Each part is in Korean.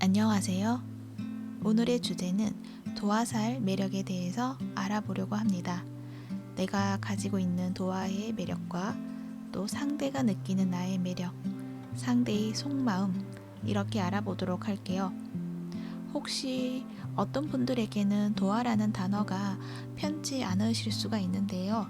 안녕하세요. 오늘의 주제는 도화살 매력에 대해서 알아보려고 합니다. 내가 가지고 있는 도화의 매력과 또 상대가 느끼는 나의 매력, 상대의 속마음, 이렇게 알아보도록 할게요. 혹시 어떤 분들에게는 도화라는 단어가 편치 않으실 수가 있는데요.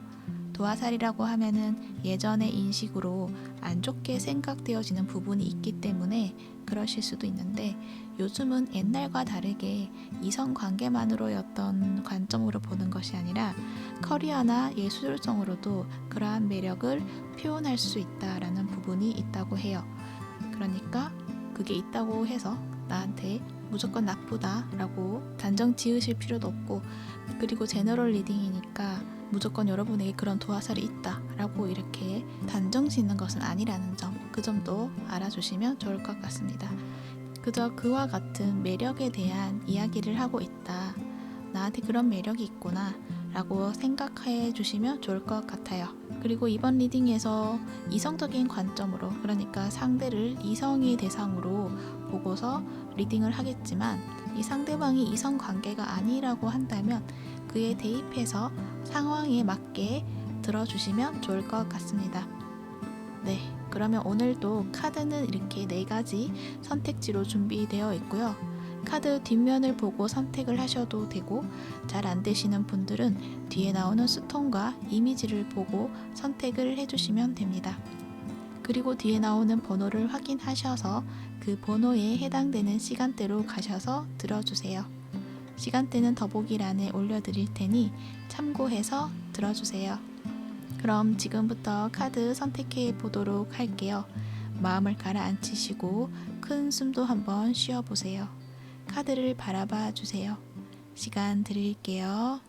도화살이라고 하면은 예전의 인식으로 안 좋게 생각되어지는 부분이 있기 때문에 그러실 수도 있는데, 요즘은 옛날과 다르게 이성 관계만으로였던 관점으로 보는 것이 아니라 커리어나 예술성으로도 그러한 매력을 표현할 수 있다라는 부분이 있다고 해요. 그러니까 그게 있다고 해서 나한테 무조건 나쁘다라고 단정 지으실 필요도 없고, 그리고 제너럴 리딩이니까 무조건 여러분에게 그런 도화살이 있다라고 이렇게 단정 짓는 것은 아니라는 점, 그 점도 알아주시면 좋을 것 같습니다. 그저 그와 같은 매력에 대한 이야기를 하고 있다, 나한테 그런 매력이 있구나 라고 생각해 주시면 좋을 것 같아요. 그리고 이번 리딩에서 이성적인 관점으로, 그러니까 상대를 이성의 대상으로 보고서 리딩을 하겠지만, 이 상대방이 이성 관계가 아니라고 한다면 그에 대입해서 상황에 맞게 들어주시면 좋을 것 같습니다. 네, 그러면 오늘도 카드는 이렇게 4가지 선택지로 준비되어 있고요. 카드 뒷면을 보고 선택을 하셔도 되고, 잘 안 되시는 분들은 뒤에 나오는 스톤과 이미지를 보고 선택을 해주시면 됩니다. 그리고 뒤에 나오는 번호를 확인하셔서 그 번호에 해당되는 시간대로 가셔서 들어주세요. 시간대는 더보기란에 올려드릴 테니 참고해서 들어주세요. 그럼 지금부터 카드 선택해 보도록 할게요. 마음을 가라앉히시고 큰 숨도 한번 쉬어보세요. 카드를 바라봐 주세요. 시간 드릴게요.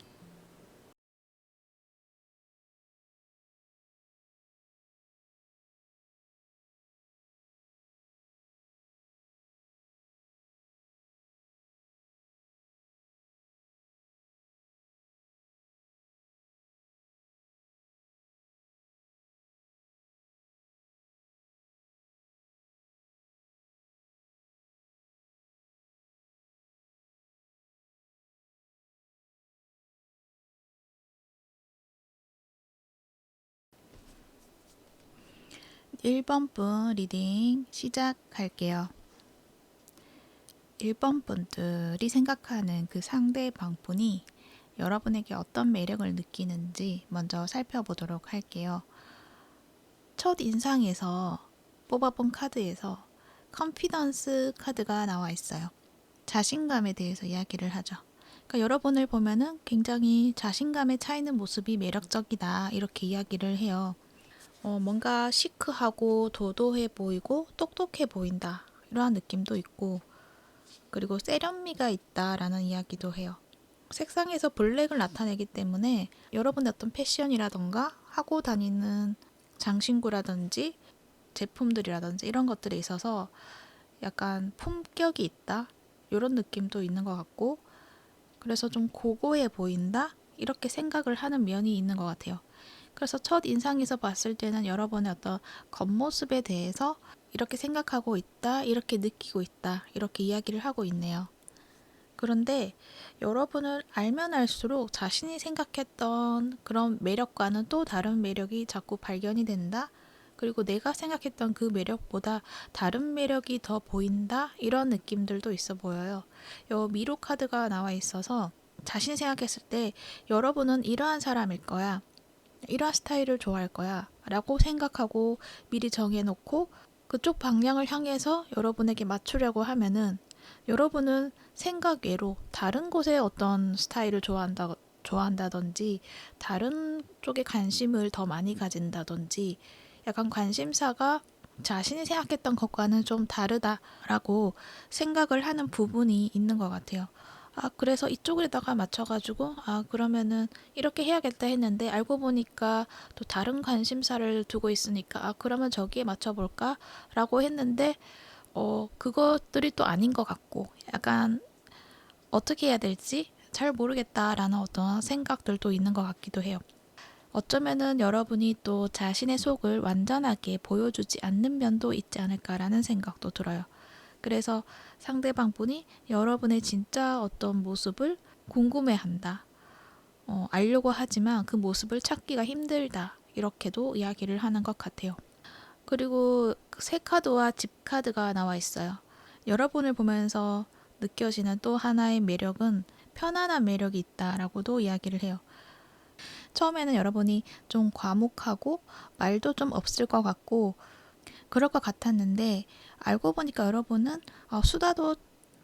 1번 분 리딩 시작할게요. 1번 분들이 생각하는 그 상대방 분이 여러분에게 어떤 매력을 느끼는지 먼저 살펴보도록 할게요. 첫 인상에서 뽑아본 카드에서 컨피던스 카드가 나와 있어요. 자신감에 대해서 이야기를 하죠. 그러니까 여러분을 보면은 굉장히 자신감에 차이는 모습이 매력적이다, 이렇게 이야기를 해요. 뭔가 시크하고 도도해 보이고 똑똑해 보인다, 이러한 느낌도 있고, 그리고 세련미가 있다라는 이야기도 해요. 색상에서 블랙을 나타내기 때문에 여러분의 어떤 패션이라던가 하고 다니는 장신구라든지 제품들이라든지 이런 것들에 있어서 약간 품격이 있다, 이런 느낌도 있는 것 같고, 그래서 좀 고고해 보인다, 이렇게 생각을 하는 면이 있는 것 같아요. 그래서 첫 인상에서 봤을 때는 여러분의 어떤 겉모습에 대해서 이렇게 생각하고 있다, 이렇게 느끼고 있다, 이렇게 이야기를 하고 있네요. 그런데 여러분을 알면 알수록 자신이 생각했던 그런 매력과는 또 다른 매력이 자꾸 발견이 된다, 그리고 내가 생각했던 그 매력보다 다른 매력이 더 보인다, 이런 느낌들도 있어 보여요. 요 미로 카드가 나와 있어서 자신이 생각했을 때 여러분은 이러한 사람일 거야, 이러한 스타일을 좋아할 거야 라고 생각하고 미리 정해놓고 그쪽 방향을 향해서 여러분에게 맞추려고 하면은, 여러분은 생각 외로 다른 곳에 어떤 스타일을 좋아한다든지 다른 쪽에 관심을 더 많이 가진다든지, 약간 관심사가 자신이 생각했던 것과는 좀 다르다라고 생각을 하는 부분이 있는 것 같아요. 그래서 이쪽에다가 맞춰가지고, 그러면은 이렇게 해야겠다 했는데 알고 보니까 또 다른 관심사를 두고 있으니까, 그러면 저기에 맞춰볼까? 라고 했는데, 그것들이 또 아닌 것 같고, 약간 어떻게 해야 될지 잘 모르겠다라는 어떤 생각들도 있는 것 같기도 해요. 어쩌면은 여러분이 또 자신의 속을 완전하게 보여주지 않는 면도 있지 않을까라는 생각도 들어요. 그래서 상대방 분이 여러분의 진짜 어떤 모습을 궁금해한다. 알려고 하지만 그 모습을 찾기가 힘들다. 이렇게도 이야기를 하는 것 같아요. 그리고 새 카드와 집 카드가 나와 있어요. 여러분을 보면서 느껴지는 또 하나의 매력은 편안한 매력이 있다라고도 이야기를 해요. 처음에는 여러분이 좀 과묵하고 말도 좀 없을 것 같고 그럴 것 같았는데 알고 보니까 여러분은 수다도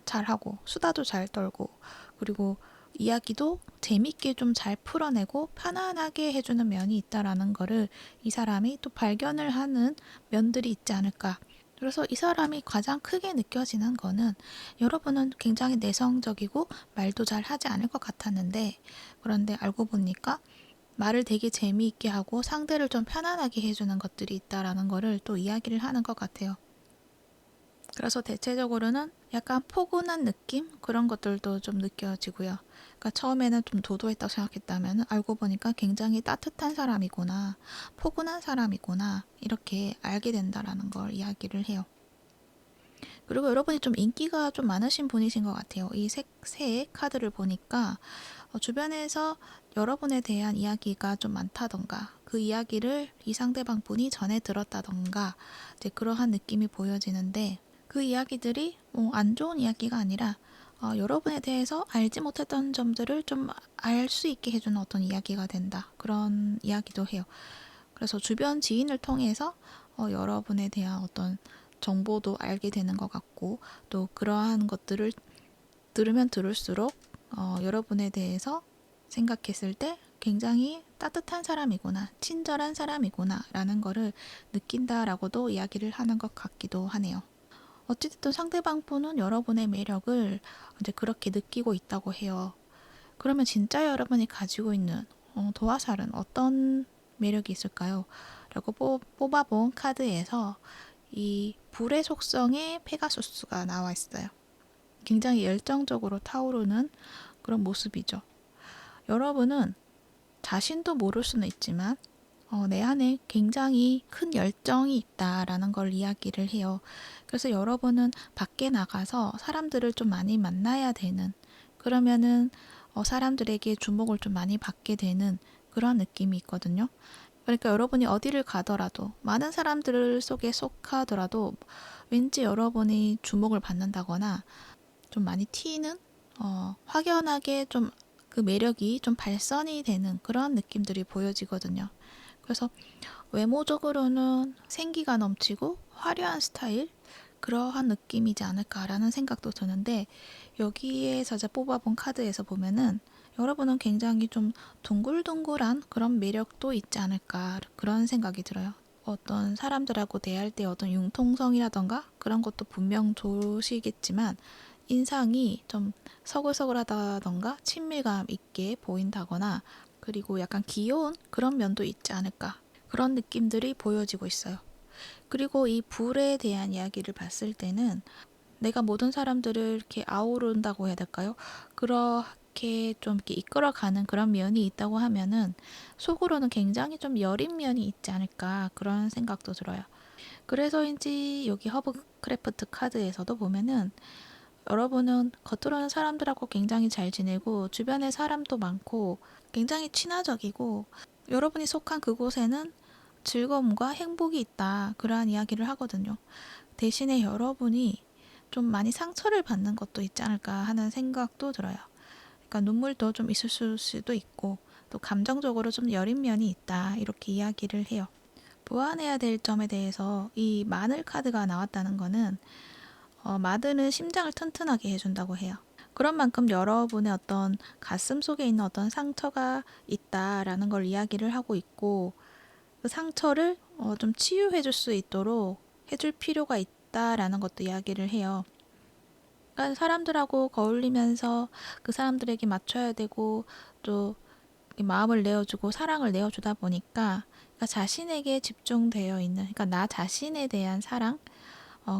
잘하고 수다도 잘 떨고 그리고 이야기도 재밌게 좀 잘 풀어내고 편안하게 해주는 면이 있다라는 거를 이 사람이 또 발견을 하는 면들이 있지 않을까. 그래서 이 사람이 가장 크게 느껴지는 거는 여러분은 굉장히 내성적이고 말도 잘 하지 않을 것 같았는데 그런데 알고 보니까 말을 되게 재미있게 하고 상대를 좀 편안하게 해주는 것들이 있다라는 거를 또 이야기를 하는 것 같아요. 그래서 대체적으로는 약간 포근한 느낌? 그런 것들도 좀 느껴지고요. 그러니까 처음에는 좀 도도했다고 생각했다면 알고 보니까 굉장히 따뜻한 사람이구나, 포근한 사람이구나 이렇게 알게 된다라는 걸 이야기를 해요. 그리고 여러분이 좀 인기가 좀 많으신 분이신 것 같아요. 이 새 카드를 보니까 주변에서 여러분에 대한 이야기가 좀 많다던가 그 이야기를 이 상대방 분이 전에 들었다던가 이제 그러한 느낌이 보여지는데 그 이야기들이 안 좋은 이야기가 아니라 여러분에 대해서 알지 못했던 점들을 좀 알 수 있게 해주는 어떤 이야기가 된다. 그런 이야기도 해요. 그래서 주변 지인을 통해서 여러분에 대한 어떤 정보도 알게 되는 것 같고 또 그러한 것들을 들으면 들을수록 여러분에 대해서 생각했을 때 굉장히 따뜻한 사람이구나, 친절한 사람이구나 라는 거를 느낀다라고도 이야기를 하는 것 같기도 하네요. 어찌됐든 상대방 분은 여러분의 매력을 이제 그렇게 느끼고 있다고 해요. 그러면 진짜 여러분이 가지고 있는 도화살은 어떤 매력이 있을까요? 라고 뽑아본 카드에서 이 불의 속성의 페가수스가 나와 있어요. 굉장히 열정적으로 타오르는 그런 모습이죠. 여러분은 자신도 모를 수는 있지만 내 안에 굉장히 큰 열정이 있다라는 걸 이야기를 해요. 그래서 여러분은 밖에 나가서 사람들을 좀 많이 만나야 되는 그러면은 사람들에게 주목을 좀 많이 받게 되는 그런 느낌이 있거든요. 그러니까 여러분이 어디를 가더라도 많은 사람들 속에 속하더라도 왠지 여러분이 주목을 받는다거나 좀 많이 튀는 확연하게 좀 그 매력이 좀 발산이 되는 그런 느낌들이 보여지거든요. 그래서 외모적으로는 생기가 넘치고 화려한 스타일 그러한 느낌이지 않을까라는 생각도 드는데 여기에서 제가 뽑아본 카드에서 보면은 여러분은 굉장히 좀 둥글둥글한 그런 매력도 있지 않을까 그런 생각이 들어요. 어떤 사람들하고 대할 때 어떤 융통성이라던가 그런 것도 분명 좋으시겠지만 인상이 좀 서글서글하다던가 친밀감 있게 보인다거나 그리고 약간 귀여운 그런 면도 있지 않을까 그런 느낌들이 보여지고 있어요. 그리고 이 불에 대한 이야기를 봤을 때는 내가 모든 사람들을 이렇게 아우른다고 해야 될까요? 그렇게 좀 이렇게 이끌어가는 그런 면이 있다고 하면은 속으로는 굉장히 좀 여린 면이 있지 않을까 그런 생각도 들어요. 그래서인지 여기 허브크래프트 카드에서도 보면은 여러분은 겉으로는 사람들하고 굉장히 잘 지내고 주변에 사람도 많고 굉장히 친화적이고 여러분이 속한 그곳에는 즐거움과 행복이 있다. 그러한 이야기를 하거든요. 대신에 여러분이 좀 많이 상처를 받는 것도 있지 않을까 하는 생각도 들어요. 그러니까 눈물도 좀 있을 수도 있고 또 감정적으로 좀 여린 면이 있다. 이렇게 이야기를 해요. 보완해야 될 점에 대해서 이 마늘 카드가 나왔다는 거는 마늘은 심장을 튼튼하게 해준다고 해요. 그런 만큼 여러분의 어떤 가슴 속에 있는 어떤 상처가 있다라는 걸 이야기를 하고 있고 그 상처를 좀 치유해 줄 수 있도록 해줄 필요가 있다라는 것도 이야기를 해요. 그러니까 사람들하고 거울리면서 그 사람들에게 맞춰야 되고 또 마음을 내어주고 사랑을 내어주다 보니까 그러니까 자신에게 집중되어 있는 그러니까 나 자신에 대한 사랑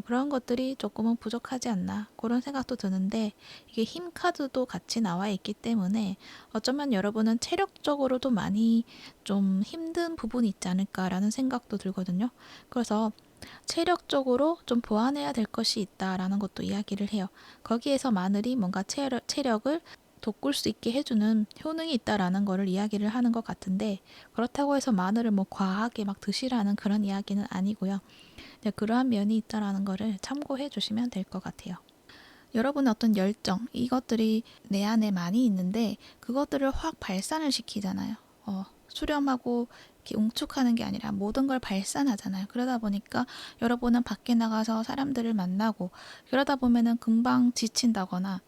그런 것들이 조금은 부족하지 않나 그런 생각도 드는데 이게 힘 카드도 같이 나와 있기 때문에 어쩌면 여러분은 체력적으로도 많이 좀 힘든 부분이 있지 않을까라는 생각도 들거든요. 그래서 체력적으로 좀 보완해야 될 것이 있다라는 것도 이야기를 해요. 거기에서 마늘이 뭔가 체력을 돋굴 수 있게 해주는 효능이 있다라는 거를 이야기를 하는 것 같은데, 그렇다고 해서 마늘을 뭐 과하게 막 드시라는 그런 이야기는 아니고요. 그러한 면이 있다라는 거를 참고해 주시면 될 것 같아요. 여러분의 어떤 열정, 이것들이 내 안에 많이 있는데 그것들을 확 발산을 시키잖아요. 수렴하고 이렇게 웅축하는 게 아니라 모든 걸 발산하잖아요. 그러다 보니까 여러분은 밖에 나가서 사람들을 만나고 그러다 보면은 금방 지친다거나,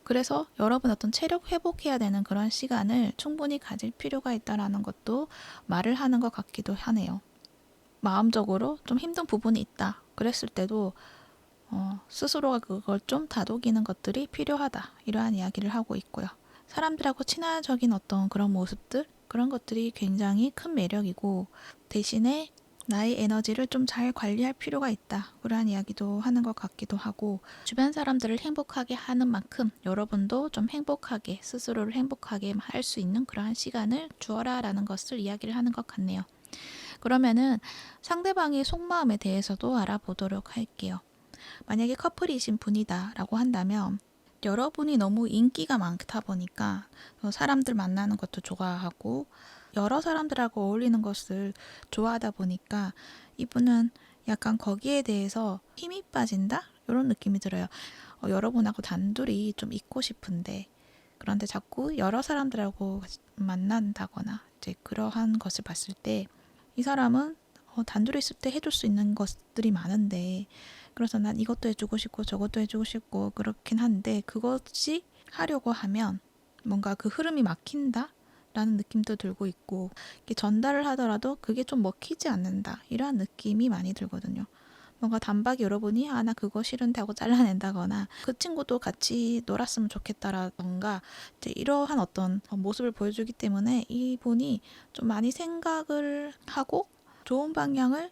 그래서 여러분 어떤 체력 회복해야 되는 그런 시간을 충분히 가질 필요가 있다라는 것도 말을 하는 것 같기도 하네요. 마음적으로 좀 힘든 부분이 있다 그랬을 때도 스스로가 그걸 좀 다독이는 것들이 필요하다, 이러한 이야기를 하고 있고요. 사람들하고 친화적인 어떤 그런 모습들, 그런 것들이 굉장히 큰 매력이고, 대신에 나의 에너지를 좀 잘 관리할 필요가 있다, 그러한 이야기도 하는 것 같기도 하고, 주변 사람들을 행복하게 하는 만큼 여러분도 좀 행복하게, 스스로를 행복하게 할 수 있는 그러한 시간을 주어라 라는 것을 이야기를 하는 것 같네요. 그러면은 상대방의 속마음에 대해서도 알아보도록 할게요. 만약에 커플이신 분이다 라고 한다면, 여러분이 너무 인기가 많다 보니까 사람들 만나는 것도 좋아하고 여러 사람들하고 어울리는 것을 좋아하다 보니까 이분은 약간 거기에 대해서 힘이 빠진다? 이런 느낌이 들어요. 여러분하고 단둘이 좀 있고 싶은데, 그런데 자꾸 여러 사람들하고 만난다거나 이제 그러한 것을 봤을 때 이 사람은 단둘이 있을 때 해줄 수 있는 것들이 많은데, 그래서 난 이것도 해주고 싶고 저것도 해주고 싶고 그렇긴 한데, 그것이 하려고 하면 뭔가 그 흐름이 막힌다 라는 느낌도 들고 있고, 이렇게 전달을 하더라도 그게 좀 먹히지 않는다, 이러한 느낌이 많이 들거든요. 뭔가 단박에 여러분이 나 그거 싫은데 하고 잘라낸다거나, 그 친구도 같이 놀았으면 좋겠다라던가 이제 이러한 어떤 모습을 보여주기 때문에 이분이 좀 많이 생각을 하고 좋은 방향을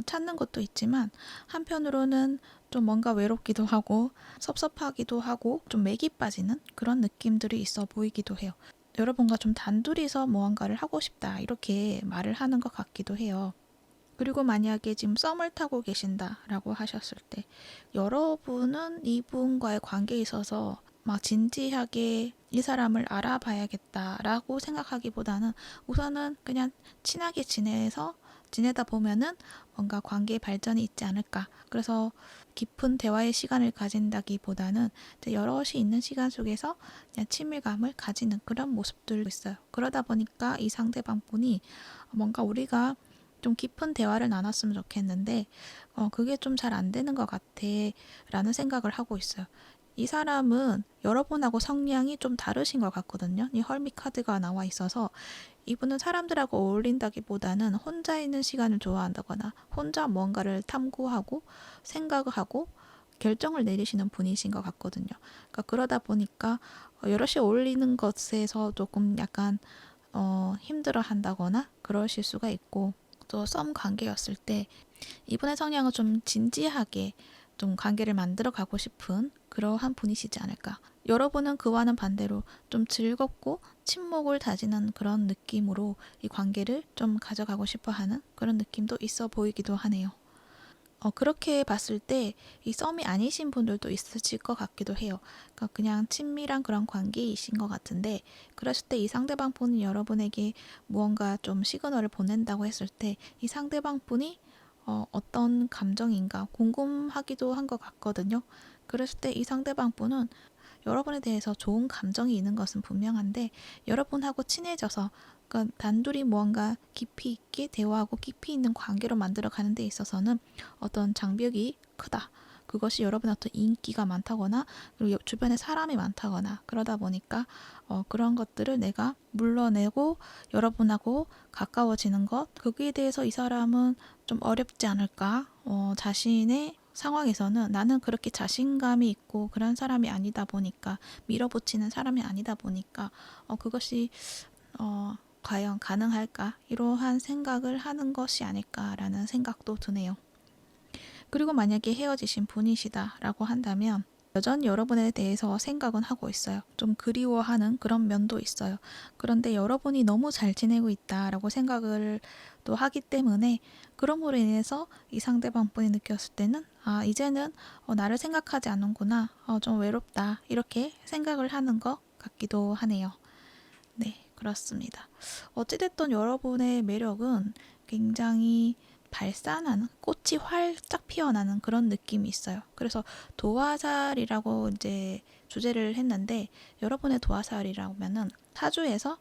찾는 것도 있지만, 한편으로는 좀 뭔가 외롭기도 하고 섭섭하기도 하고 좀 맥이 빠지는 그런 느낌들이 있어 보이기도 해요. 여러분과 좀 단둘이서 무언가를 하고 싶다, 이렇게 말을 하는 것 같기도 해요. 그리고 만약에 지금 썸을 타고 계신다라고 하셨을 때, 여러분은 이분과의 관계에 있어서 막 진지하게 이 사람을 알아봐야겠다라고 생각하기보다는 우선은 그냥 친하게 지내다 보면은 뭔가 관계의 발전이 있지 않을까. 그래서 깊은 대화의 시간을 가진다기보다는 이제 여럿이 있는 시간 속에서 그냥 친밀감을 가지는 그런 모습들도 있어요. 그러다 보니까 이 상대방 분이 뭔가 우리가 좀 깊은 대화를 나눴으면 좋겠는데 그게 좀 잘 안 되는 것 같아 라는 생각을 하고 있어요. 이 사람은 여러분하고 성향이 좀 다르신 것 같거든요. 이 헐미 카드가 나와 있어서 이분은 사람들하고 어울린다기보다는 혼자 있는 시간을 좋아한다거나 혼자 뭔가를 탐구하고 생각을 하고 결정을 내리시는 분이신 것 같거든요. 그러니까 그러다 보니까 여럿이 어울리는 것에서 조금 약간 힘들어 한다거나 그러실 수가 있고, 또 썸 관계였을 때 이분의 성향은 좀 진지하게 좀 관계를 만들어 가고 싶은 그러한 분이시지 않을까. 여러분은 그와는 반대로 좀 즐겁고 친목을 다지는 그런 느낌으로 이 관계를 좀 가져가고 싶어 하는 그런 느낌도 있어 보이기도 하네요. 그렇게 봤을 때 이 썸이 아니신 분들도 있으실 것 같기도 해요. 그러니까 그냥 친밀한 그런 관계이신 것 같은데, 그랬을 때 이 상대방 분이 여러분에게 무언가 좀 시그널을 보낸다고 했을 때 이 상대방 분이 어떤 감정인가 궁금하기도 한 것 같거든요. 그랬을 때 이 상대방 분은 여러분에 대해서 좋은 감정이 있는 것은 분명한데, 여러분하고 친해져서 그러니까 단둘이 무언가 깊이 있게 대화하고 깊이 있는 관계로 만들어 가는 데 있어서는 어떤 장벽이 크다. 그것이 여러분의 어떤 인기가 많다거나 그리고 주변에 사람이 많다거나 그러다 보니까 그런 것들을 내가 물러내고 여러분하고 가까워지는 것, 거기에 대해서 이 사람은 좀 어렵지 않을까. 자신의 상황에서는 나는 그렇게 자신감이 있고 그런 사람이 아니다 보니까, 밀어붙이는 사람이 아니다 보니까 그것이 과연 가능할까? 이러한 생각을 하는 것이 아닐까라는 생각도 드네요. 그리고 만약에 헤어지신 분이시다라고 한다면 여전히 여러분에 대해서 생각은 하고 있어요. 좀 그리워하는 그런 면도 있어요. 그런데 여러분이 너무 잘 지내고 있다라고 생각을 또 하기 때문에 그럼으로 인해서 이 상대방 분이 느꼈을 때는 이제는 나를 생각하지 않는구나. 좀 외롭다. 이렇게 생각을 하는 것 같기도 하네요. 네, 그렇습니다. 어찌됐든 여러분의 매력은 굉장히 발산하는, 꽃이 활짝 피어나는 그런 느낌이 있어요. 그래서 도화살이라고 이제 주제를 했는데, 여러분의 도화살이라면은 사주에서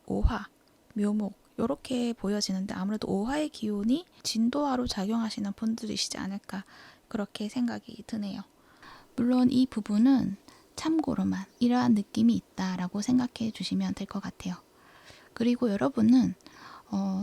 오화, 묘목, 요렇게 보여지는데 아무래도 오화의 기운이 진도화로 작용하시는 분들이시지 않을까 그렇게 생각이 드네요. 물론 이 부분은 참고로만 이러한 느낌이 있다라고 생각해 주시면 될 것 같아요. 그리고 여러분은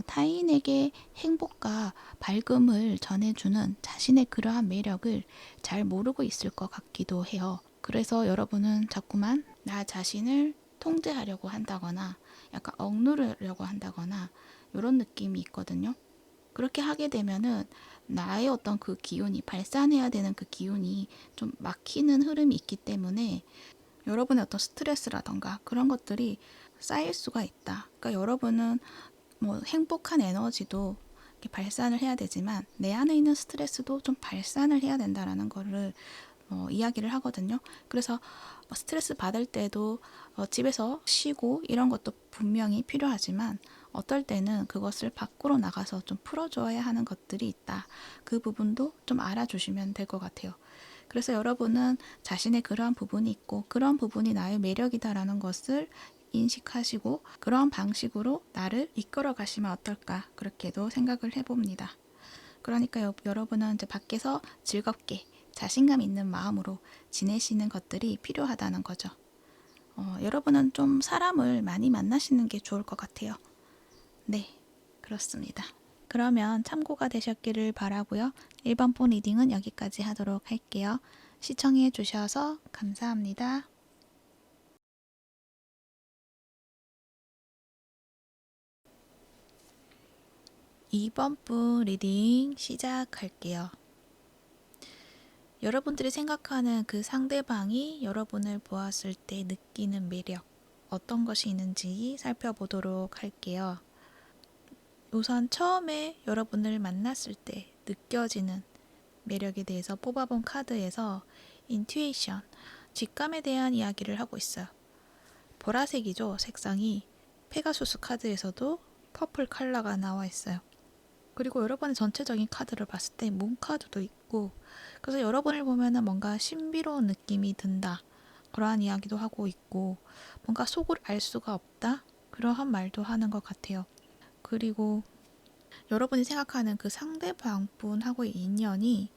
타인에게 행복과 밝음을 전해주는 자신의 그러한 매력을 잘 모르고 있을 것 같기도 해요. 그래서 여러분은 자꾸만 나 자신을 통제하려고 한다거나 약간 억누르려고 한다거나 이런 느낌이 있거든요. 그렇게 하게 되면은 나의 어떤 그 기운이 발산해야 되는 그 기운이 좀 막히는 흐름이 있기 때문에 여러분의 어떤 스트레스라던가 그런 것들이 쌓일 수가 있다. 그러니까 여러분은 뭐 행복한 에너지도 이렇게 발산을 해야 되지만 내 안에 있는 스트레스도 좀 발산을 해야 된다라는 거를 이야기를 하거든요. 그래서 스트레스 받을 때도 집에서 쉬고 이런 것도 분명히 필요하지만 어떨 때는 그것을 밖으로 나가서 좀 풀어줘야 하는 것들이 있다. 그 부분도 좀 알아주시면 될 것 같아요. 그래서 여러분은 자신의 그러한 부분이 있고 그런 부분이 나의 매력이다라는 것을 인식하시고 그런 방식으로 나를 이끌어 가시면 어떨까 그렇게도 생각을 해봅니다. 그러니까 여러분은 이제 밖에서 즐겁게 자신감 있는 마음으로 지내시는 것들이 필요하다는 거죠. 여러분은 좀 사람을 많이 만나시는 게 좋을 것 같아요. 네, 그렇습니다. 그러면 참고가 되셨기를 바라고요. 1번 폰 리딩은 여기까지 하도록 할게요. 시청해 주셔서 감사합니다. 2번 분 리딩 시작할게요. 여러분들이 생각하는 그 상대방이 여러분을 보았을 때 느끼는 매력, 어떤 것이 있는지 살펴보도록 할게요. 우선 처음에 여러분을 만났을 때 느껴지는 매력에 대해서 뽑아본 카드에서 인투이션, 직감에 대한 이야기를 하고 있어요. 보라색이죠, 색상이. 페가수스 카드에서도 퍼플 컬러가 나와 있어요. 그리고 여러분의 전체적인 카드를 봤을 때 문 카드도 있고, 그래서 여러분을 보면은 뭔가 신비로운 느낌이 든다. 그러한 이야기도 하고 있고, 뭔가 속을 알 수가 없다. 그러한 말도 하는 것 같아요. 그리고 여러분이 생각하는 그 상대방 분하고의 인연이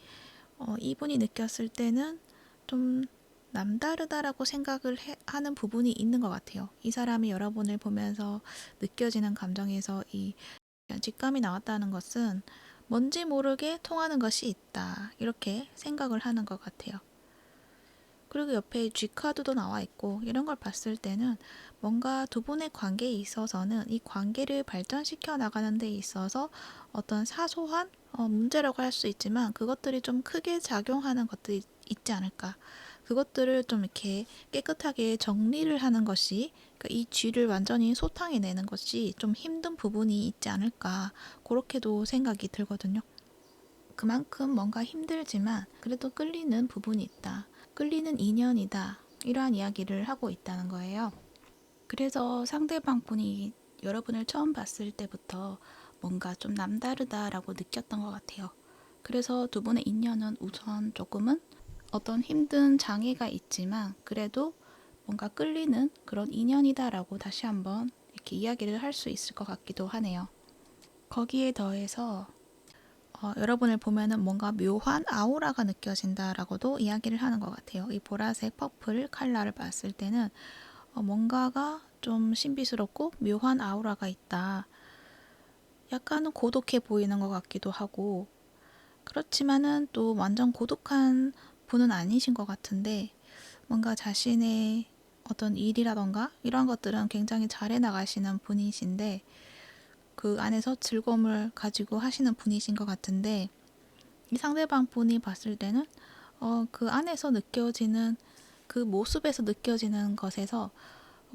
이분이 느꼈을 때는 좀 남다르다라고 생각을 하는 부분이 있는 것 같아요. 이 사람이 여러분을 보면서 느껴지는 감정에서 이 직감이 나왔다는 것은 뭔지 모르게 통하는 것이 있다. 이렇게 생각을 하는 것 같아요. 그리고 옆에 G카드도 나와 있고 이런 걸 봤을 때는 뭔가 두 분의 관계에 있어서는 이 관계를 발전시켜 나가는 데 있어서 어떤 사소한 문제라고 할 수 있지만 그것들이 좀 크게 작용하는 것들이 있지 않을까. 그것들을 좀 이렇게 깨끗하게 정리를 하는 것이 그러니까 이 쥐를 완전히 소탕해 내는 것이 좀 힘든 부분이 있지 않을까. 그렇게도 생각이 들거든요. 그만큼 뭔가 힘들지만 그래도 끌리는 부분이 있다. 끌리는 인연이다. 이러한 이야기를 하고 있다는 거예요. 그래서 상대방 분이 여러분을 처음 봤을 때부터 뭔가 좀 남다르다라고 느꼈던 것 같아요. 그래서 두 분의 인연은 우선 조금은 어떤 힘든 장애가 있지만 그래도 뭔가 끌리는 그런 인연이다라고 다시 한번 이렇게 이야기를 할 수 있을 것 같기도 하네요. 거기에 더해서 여러분을 보면은 뭔가 묘한 아우라가 느껴진다라고도 이야기를 하는 것 같아요. 이 보라색 퍼플 컬러를 봤을 때는 뭔가가 좀 신비스럽고 묘한 아우라가 있다. 약간은 고독해 보이는 것 같기도 하고 그렇지만은 또 완전 고독한 분은 아니신 것 같은데 뭔가 자신의 어떤 일이라던가 이런 것들은 굉장히 잘해 나가시는 분이신데 그 안에서 즐거움을 가지고 하시는 분이신 것 같은데 이 상대방 분이 봤을 때는 그 안에서 느껴지는 그 모습에서 느껴지는 것에서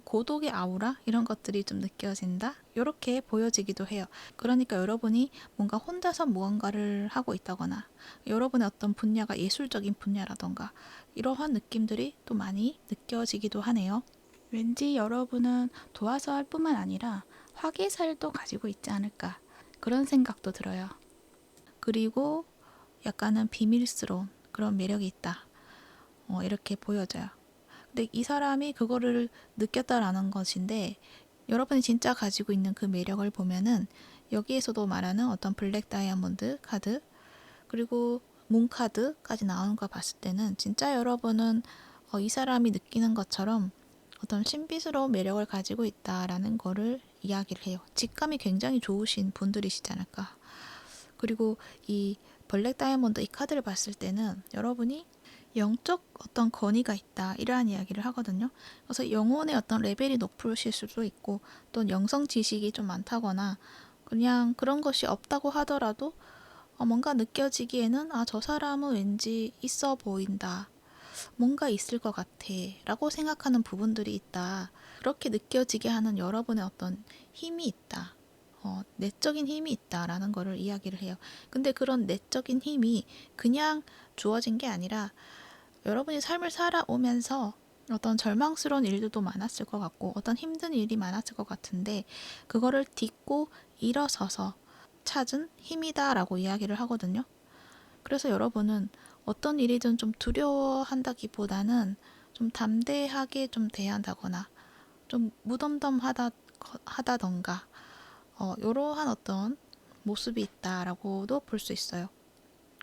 고독의 아우라 이런 것들이 좀 느껴진다 이렇게 보여지기도 해요. 그러니까 여러분이 뭔가 혼자서 무언가를 하고 있다거나 여러분의 어떤 분야가 예술적인 분야라던가 이러한 느낌들이 또 많이 느껴지기도 하네요. 왠지 여러분은 도화살뿐만 아니라 화개살도 가지고 있지 않을까 그런 생각도 들어요. 그리고 약간은 비밀스러운 그런 매력이 있다. 이렇게 보여져요. 근데 이 사람이 그거를 느꼈다라는 것인데 여러분이 진짜 가지고 있는 그 매력을 보면은 여기에서도 말하는 어떤 블랙 다이아몬드 카드 그리고 문 카드까지 나오는 거 봤을 때는 진짜 여러분은 이 사람이 느끼는 것처럼 어떤 신비스러운 매력을 가지고 있다라는 거를 이야기를 해요. 직감이 굉장히 좋으신 분들이시지 않을까. 그리고 이 블랙 다이아몬드 이 카드를 봤을 때는 여러분이 영적 어떤 권위가 있다 이러한 이야기를 하거든요. 그래서 영혼의 어떤 레벨이 높으실 수도 있고 또 영성 지식이 좀 많다거나 그냥 그런 것이 없다고 하더라도 뭔가 느껴지기에는 저 사람은 왠지 있어 보인다. 뭔가 있을 것 같아 라고 생각하는 부분들이 있다. 그렇게 느껴지게 하는 여러분의 어떤 힘이 있다. 내적인 힘이 있다라는 거를 이야기를 해요. 근데 그런 내적인 힘이 그냥 주어진 게 아니라 여러분이 삶을 살아오면서 어떤 절망스러운 일들도 많았을 것 같고 어떤 힘든 일이 많았을 것 같은데 그거를 딛고 일어서서 찾은 힘이다라고 이야기를 하거든요. 그래서 여러분은 어떤 일이든 좀 두려워한다기보다는 좀 담대하게 좀 대해야 한다거나 좀 무덤덤하다던가 이러한 어떤 모습이 있다라고도 볼 수 있어요.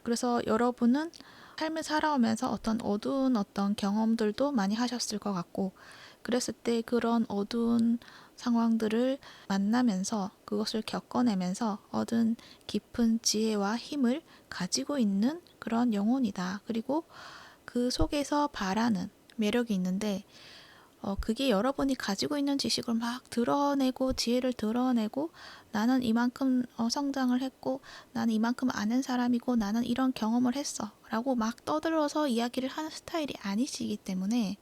그래서 여러분은 삶을 살아오면서 어떤 어두운 어떤 경험들도 많이 하셨을 것 같고 그랬을 때 그런 어두운 상황들을 만나면서 그것을 겪어내면서 얻은 깊은 지혜와 힘을 가지고 있는 그런 영혼이다. 그리고 그 속에서 바라는 매력이 있는데 그게 여러분이 가지고 있는 지식을 막 드러내고 지혜를 드러내고 나는 이만큼 성장을 했고 나는 이만큼 아는 사람이고 나는 이런 경험을 했어 라고 막 떠들어서 이야기를 하는 스타일이 아니시기 때문에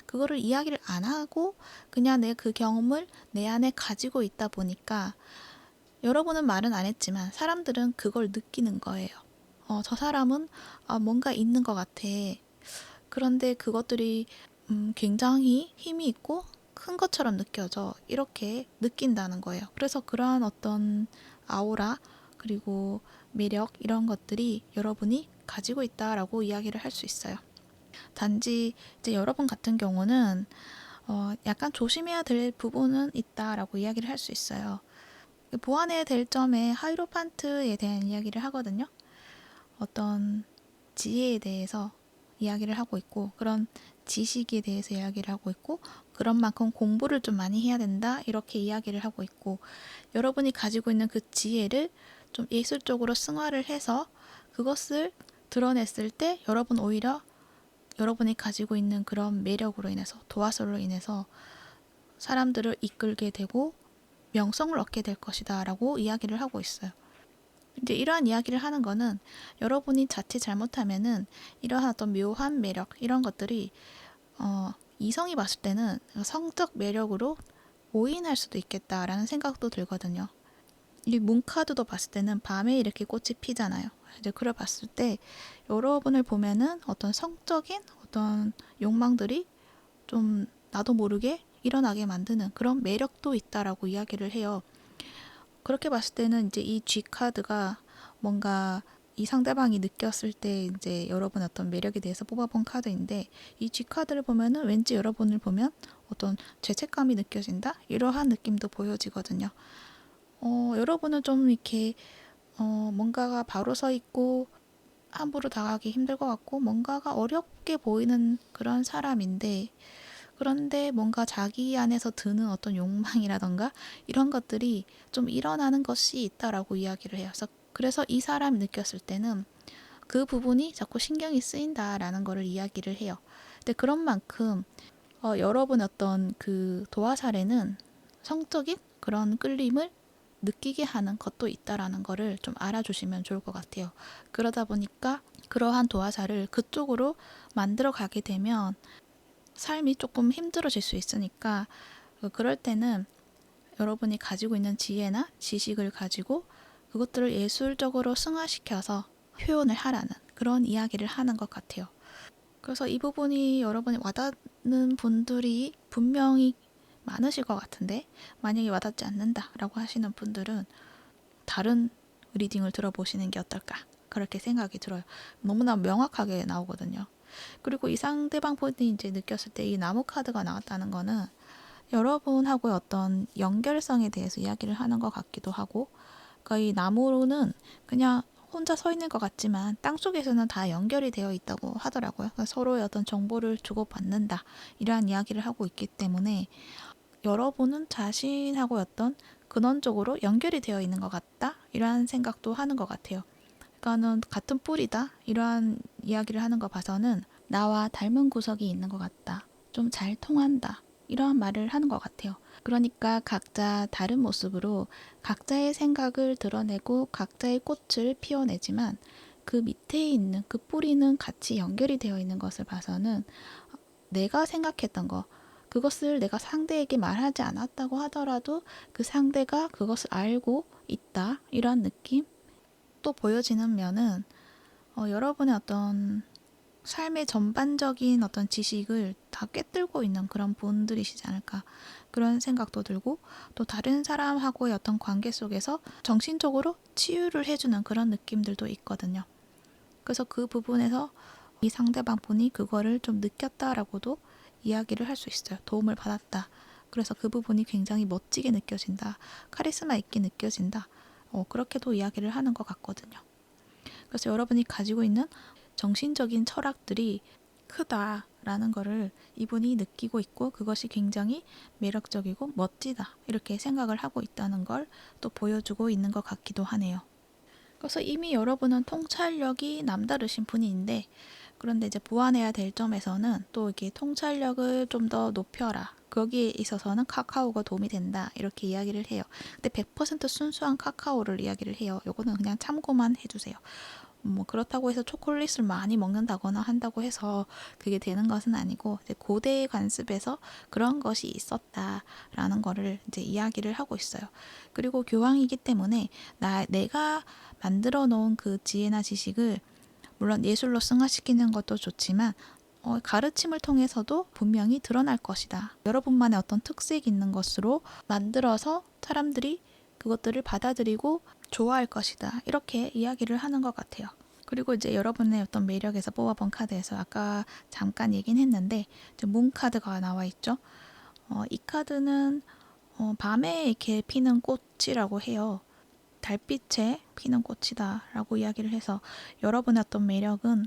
그거를 이야기를 안 하고 그냥 내 그 경험을 내 안에 가지고 있다 보니까 여러분은 말은 안 했지만 사람들은 그걸 느끼는 거예요. 저 사람은 뭔가 있는 것 같아. 그런데 그것들이 굉장히 힘이 있고 큰 것처럼 느껴져. 이렇게 느낀다는 거예요. 그래서 그러한 어떤 아우라 그리고 매력 이런 것들이 여러분이 가지고 있다라고 이야기를 할 수 있어요. 단지 이제 여러분 같은 경우는 약간 조심해야 될 부분은 있다라고 이야기를 할 수 있어요. 보완해야 될 점에 하이로판트에 대한 이야기를 하거든요. 어떤 지혜에 대해서 이야기를 하고 있고 그런 지식에 대해서 이야기를 하고 있고 그런 만큼 공부를 좀 많이 해야 된다 이렇게 이야기를 하고 있고 여러분이 가지고 있는 그 지혜를 좀 예술적으로 승화를 해서 그것을 드러냈을 때 여러분 오히려 여러분이 가지고 있는 그런 매력으로 인해서 도화술로 인해서 사람들을 이끌게 되고 명성을 얻게 될 것이다 라고 이야기를 하고 있어요. 이제 이러한 이야기를 하는 거는 여러분이 자칫 잘못하면은 이러한 어떤 묘한 매력 이런 것들이 이성이 봤을 때는 성적 매력으로 오인할 수도 있겠다라는 생각도 들거든요. 이 문카드도 봤을 때는 밤에 이렇게 꽃이 피잖아요. 이제 그걸 봤을 때 여러분을 보면은 어떤 성적인 어떤 욕망들이 좀 나도 모르게 일어나게 만드는 그런 매력도 있다라고 이야기를 해요. 그렇게 봤을 때는 이제 이 G 카드가 뭔가 이 상대방이 느꼈을 때 이제 여러분 어떤 매력에 대해서 뽑아본 카드인데 이 G 카드를 보면은 왠지 여러분을 보면 어떤 죄책감이 느껴진다 이러한 느낌도 보여지거든요. 여러분은 좀 이렇게 뭔가가 바로 서 있고 함부로 다가가기 힘들 것 같고 뭔가가 어렵게 보이는 그런 사람인데 그런데 뭔가 자기 안에서 드는 어떤 욕망이라던가 이런 것들이 좀 일어나는 것이 있다라고 이야기를 해요. 그래서 이 사람이 느꼈을 때는 그 부분이 자꾸 신경이 쓰인다라는 거를 이야기를 해요. 근데 그런 만큼 여러분 어떤 그 도화 사례는 성적인 그런 끌림을 느끼게 하는 것도 있다라는 거를 좀 알아주시면 좋을 것 같아요. 그러다 보니까 그러한 도화살을 그쪽으로 만들어 가게 되면 삶이 조금 힘들어질 수 있으니까 그럴 때는 여러분이 가지고 있는 지혜나 지식을 가지고 그것들을 예술적으로 승화시켜서 표현을 하라는 그런 이야기를 하는 것 같아요. 그래서 이 부분이 여러분이 와닿는 분들이 분명히 많으실 것 같은데, 만약에 와닿지 않는다라고 하시는 분들은 다른 리딩을 들어보시는 게 어떨까, 그렇게 생각이 들어요. 너무나 명확하게 나오거든요. 그리고 이 상대방 분이 이제 느꼈을 때 이 나무 카드가 나왔다는 거는 여러분하고의 어떤 연결성에 대해서 이야기를 하는 것 같기도 하고, 그러니까 이 나무로는 그냥 혼자 서 있는 것 같지만 땅속에서는 다 연결이 되어 있다고 하더라고요. 그러니까 서로의 어떤 정보를 주고받는다, 이러한 이야기를 하고 있기 때문에 여러분은 자신하고의 어떤 근원적으로 연결이 되어 있는 것 같다, 이러한 생각도 하는 것 같아요. 그러니까는 같은 뿌리다, 이러한 이야기를 하는 거 봐서는 나와 닮은 구석이 있는 것 같다, 좀 잘 통한다, 이러한 말을 하는 것 같아요. 그러니까 각자 다른 모습으로 각자의 생각을 드러내고 각자의 꽃을 피워내지만 그 밑에 있는 그 뿌리는 같이 연결이 되어 있는 것을 봐서는 내가 생각했던 거, 그것을 내가 상대에게 말하지 않았다고 하더라도 그 상대가 그것을 알고 있다, 이런 느낌? 또 보여지는 면은 여러분의 어떤 삶의 전반적인 어떤 지식을 다 꿰뚫고 있는 그런 분들이시지 않을까, 그런 생각도 들고, 또 다른 사람하고의 어떤 관계 속에서 정신적으로 치유를 해주는 그런 느낌들도 있거든요. 그래서 그 부분에서 이 상대방 분이 그거를 좀 느꼈다라고도 이야기를 할 수 있어요. 도움을 받았다. 그래서 그 부분이 굉장히 멋지게 느껴진다, 카리스마 있게 느껴진다, 그렇게도 이야기를 하는 것 같거든요. 그래서 여러분이 가지고 있는 정신적인 철학들이 크다라는 거를 이분이 느끼고 있고, 그것이 굉장히 매력적이고 멋지다, 이렇게 생각을 하고 있다는 걸 또 보여주고 있는 것 같기도 하네요. 그래서 이미 여러분은 통찰력이 남다르신 분인데, 그런데 이제 보완해야 될 점에서는 또 이렇게 통찰력을 좀 더 높여라, 거기에 있어서는 카카오가 도움이 된다, 이렇게 이야기를 해요. 근데 100% 순수한 카카오를 이야기를 해요. 요거는 그냥 참고만 해주세요. 뭐 그렇다고 해서 초콜릿을 많이 먹는다거나 한다고 해서 그게 되는 것은 아니고, 이제 고대 관습에서 그런 것이 있었다라는 거를 이제 이야기를 하고 있어요. 그리고 교황이기 때문에 내가 만들어 놓은 그 지혜나 지식을 물론 예술로 승화시키는 것도 좋지만 가르침을 통해서도 분명히 드러날 것이다. 여러분만의 어떤 특색 있는 것으로 만들어서 사람들이 그것들을 받아들이고 좋아할 것이다, 이렇게 이야기를 하는 것 같아요. 그리고 이제 여러분의 어떤 매력에서 뽑아본 카드에서 아까 잠깐 얘긴 했는데 문 카드가 나와 있죠. 이 카드는 밤에 이렇게 피는 꽃이라고 해요. 달빛에 피는 꽃이다 라고 이야기를 해서 여러분의 어떤 매력은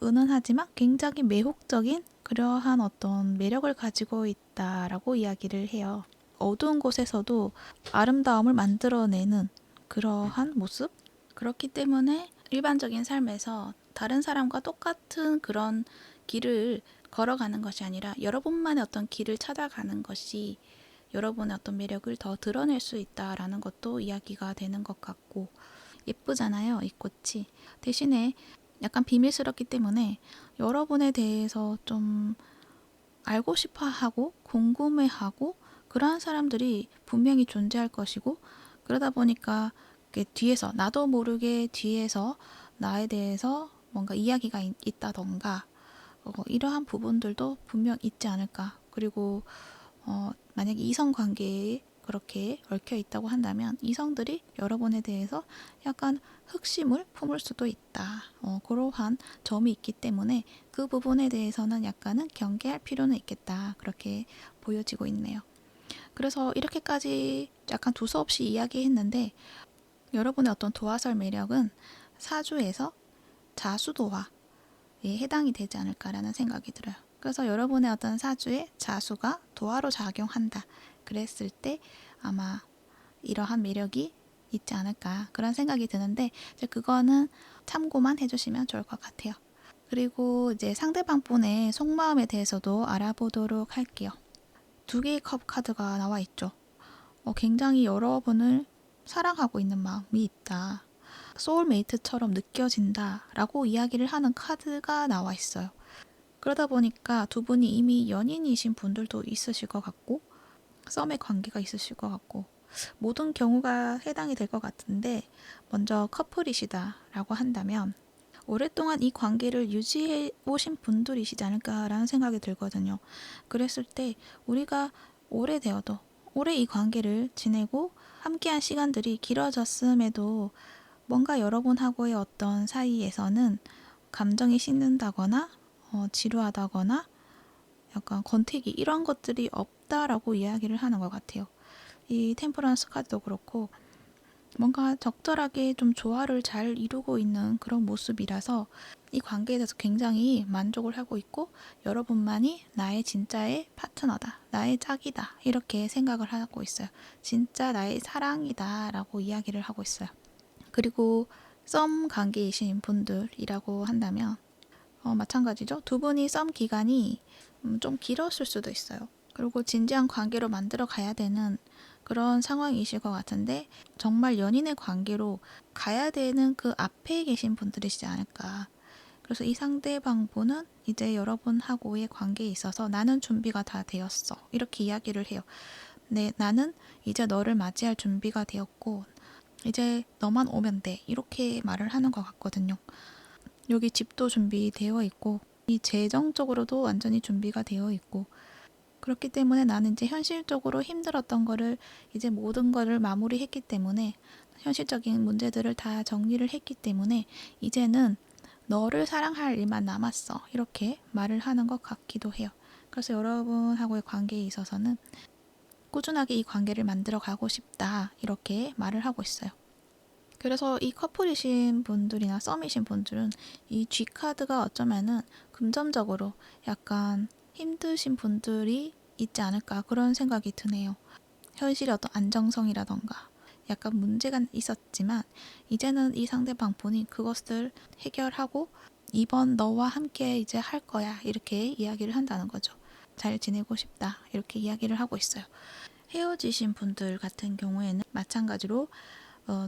은은하지만 굉장히 매혹적인 그러한 어떤 매력을 가지고 있다라고 이야기를 해요. 어두운 곳에서도 아름다움을 만들어내는 그러한 모습? 그렇기 때문에 일반적인 삶에서 다른 사람과 똑같은 그런 길을 걸어가는 것이 아니라 여러분만의 어떤 길을 찾아가는 것이 여러분의 어떤 매력을 더 드러낼 수 있다라는 것도 이야기가 되는 것 같고, 예쁘잖아요, 이 꽃이. 대신에 약간 비밀스럽기 때문에 여러분에 대해서 좀 알고 싶어 하고 궁금해하고 그러한 사람들이 분명히 존재할 것이고, 그러다 보니까 뒤에서 나도 모르게 뒤에서 나에 대해서 뭔가 이야기가 있다던가 이러한 부분들도 분명 있지 않을까. 그리고 만약에 이성 관계에 그렇게 얽혀 있다고 한다면 이성들이 여러분에 대해서 약간 흑심을 품을 수도 있다. 그러한 점이 있기 때문에 그 부분에 대해서는 약간은 경계할 필요는 있겠다, 그렇게 보여지고 있네요. 그래서 이렇게까지 약간 두서없이 이야기했는데 여러분의 어떤 도화설 매력은 사주에서 자수도화에 해당이 되지 않을까라는 생각이 들어요. 그래서 여러분의 어떤 사주에 자수가 도화로 작용한다 그랬을 때 아마 이러한 매력이 있지 않을까, 그런 생각이 드는데 이제 그거는 참고만 해주시면 좋을 것 같아요. 그리고 이제 상대방 분의 속마음에 대해서도 알아보도록 할게요. 두 개의 컵 카드가 나와 있죠. 굉장히 여러분을 사랑하고 있는 마음이 있다. 소울메이트처럼 느껴진다 라고 이야기를 하는 카드가 나와 있어요. 그러다 보니까 두 분이 이미 연인이신 분들도 있으실 것 같고 썸의 관계가 있으실 것 같고 모든 경우가 해당이 될 것 같은데 먼저 커플이시다 라고 한다면 오랫동안 이 관계를 유지해 오신 분들이시지 않을까라는 생각이 들거든요. 그랬을 때 우리가 오래되어도 오래 이 관계를 지내고 함께한 시간들이 길어졌음에도 뭔가 여러분하고의 어떤 사이에서는 감정이 식는다거나 지루하다거나 약간 권태기 이런 것들이 없다라고 이야기를 하는 것 같아요. 이 템퍼런스 카드도 그렇고 뭔가 적절하게 좀 조화를 잘 이루고 있는 그런 모습이라서 이 관계에 대해서 굉장히 만족을 하고 있고 여러분만이 나의 진짜의 파트너다, 나의 짝이다 이렇게 생각을 하고 있어요. 진짜 나의 사랑이다 라고 이야기를 하고 있어요. 그리고 썸 관계이신 분들이라고 한다면 마찬가지죠. 두 분이 썸 기간이 좀 길었을 수도 있어요. 그리고 진지한 관계로 만들어 가야 되는 그런 상황이실 것 같은데 정말 연인의 관계로 가야 되는 그 앞에 계신 분들이시지 않을까. 그래서 이 상대방 분은 이제 여러분하고의 관계에 있어서 나는 준비가 다 되었어. 이렇게 이야기를 해요. 네, 나는 이제 너를 맞이할 준비가 되었고 이제 너만 오면 돼. 이렇게 말을 하는 것 같거든요. 여기 집도 준비되어 있고 이 재정적으로도 완전히 준비가 되어 있고 그렇기 때문에 나는 이제 현실적으로 힘들었던 거를 이제 모든 거를 마무리했기 때문에 현실적인 문제들을 다 정리를 했기 때문에 이제는 너를 사랑할 일만 남았어. 이렇게 말을 하는 것 같기도 해요. 그래서 여러분하고의 관계에 있어서는 꾸준하게 이 관계를 만들어 가고 싶다. 이렇게 말을 하고 있어요. 그래서 이 커플이신 분들이나 썸이신 분들은 이 G카드가 어쩌면은 금전적으로 약간 힘드신 분들이 있지 않을까 그런 생각이 드네요. 현실의 어떤 안정성이라던가 약간 문제가 있었지만 이제는 이 상대방 분이 그것을 해결하고 이번 너와 함께 이제 할 거야 이렇게 이야기를 한다는 거죠. 잘 지내고 싶다 이렇게 이야기를 하고 있어요. 헤어지신 분들 같은 경우에는 마찬가지로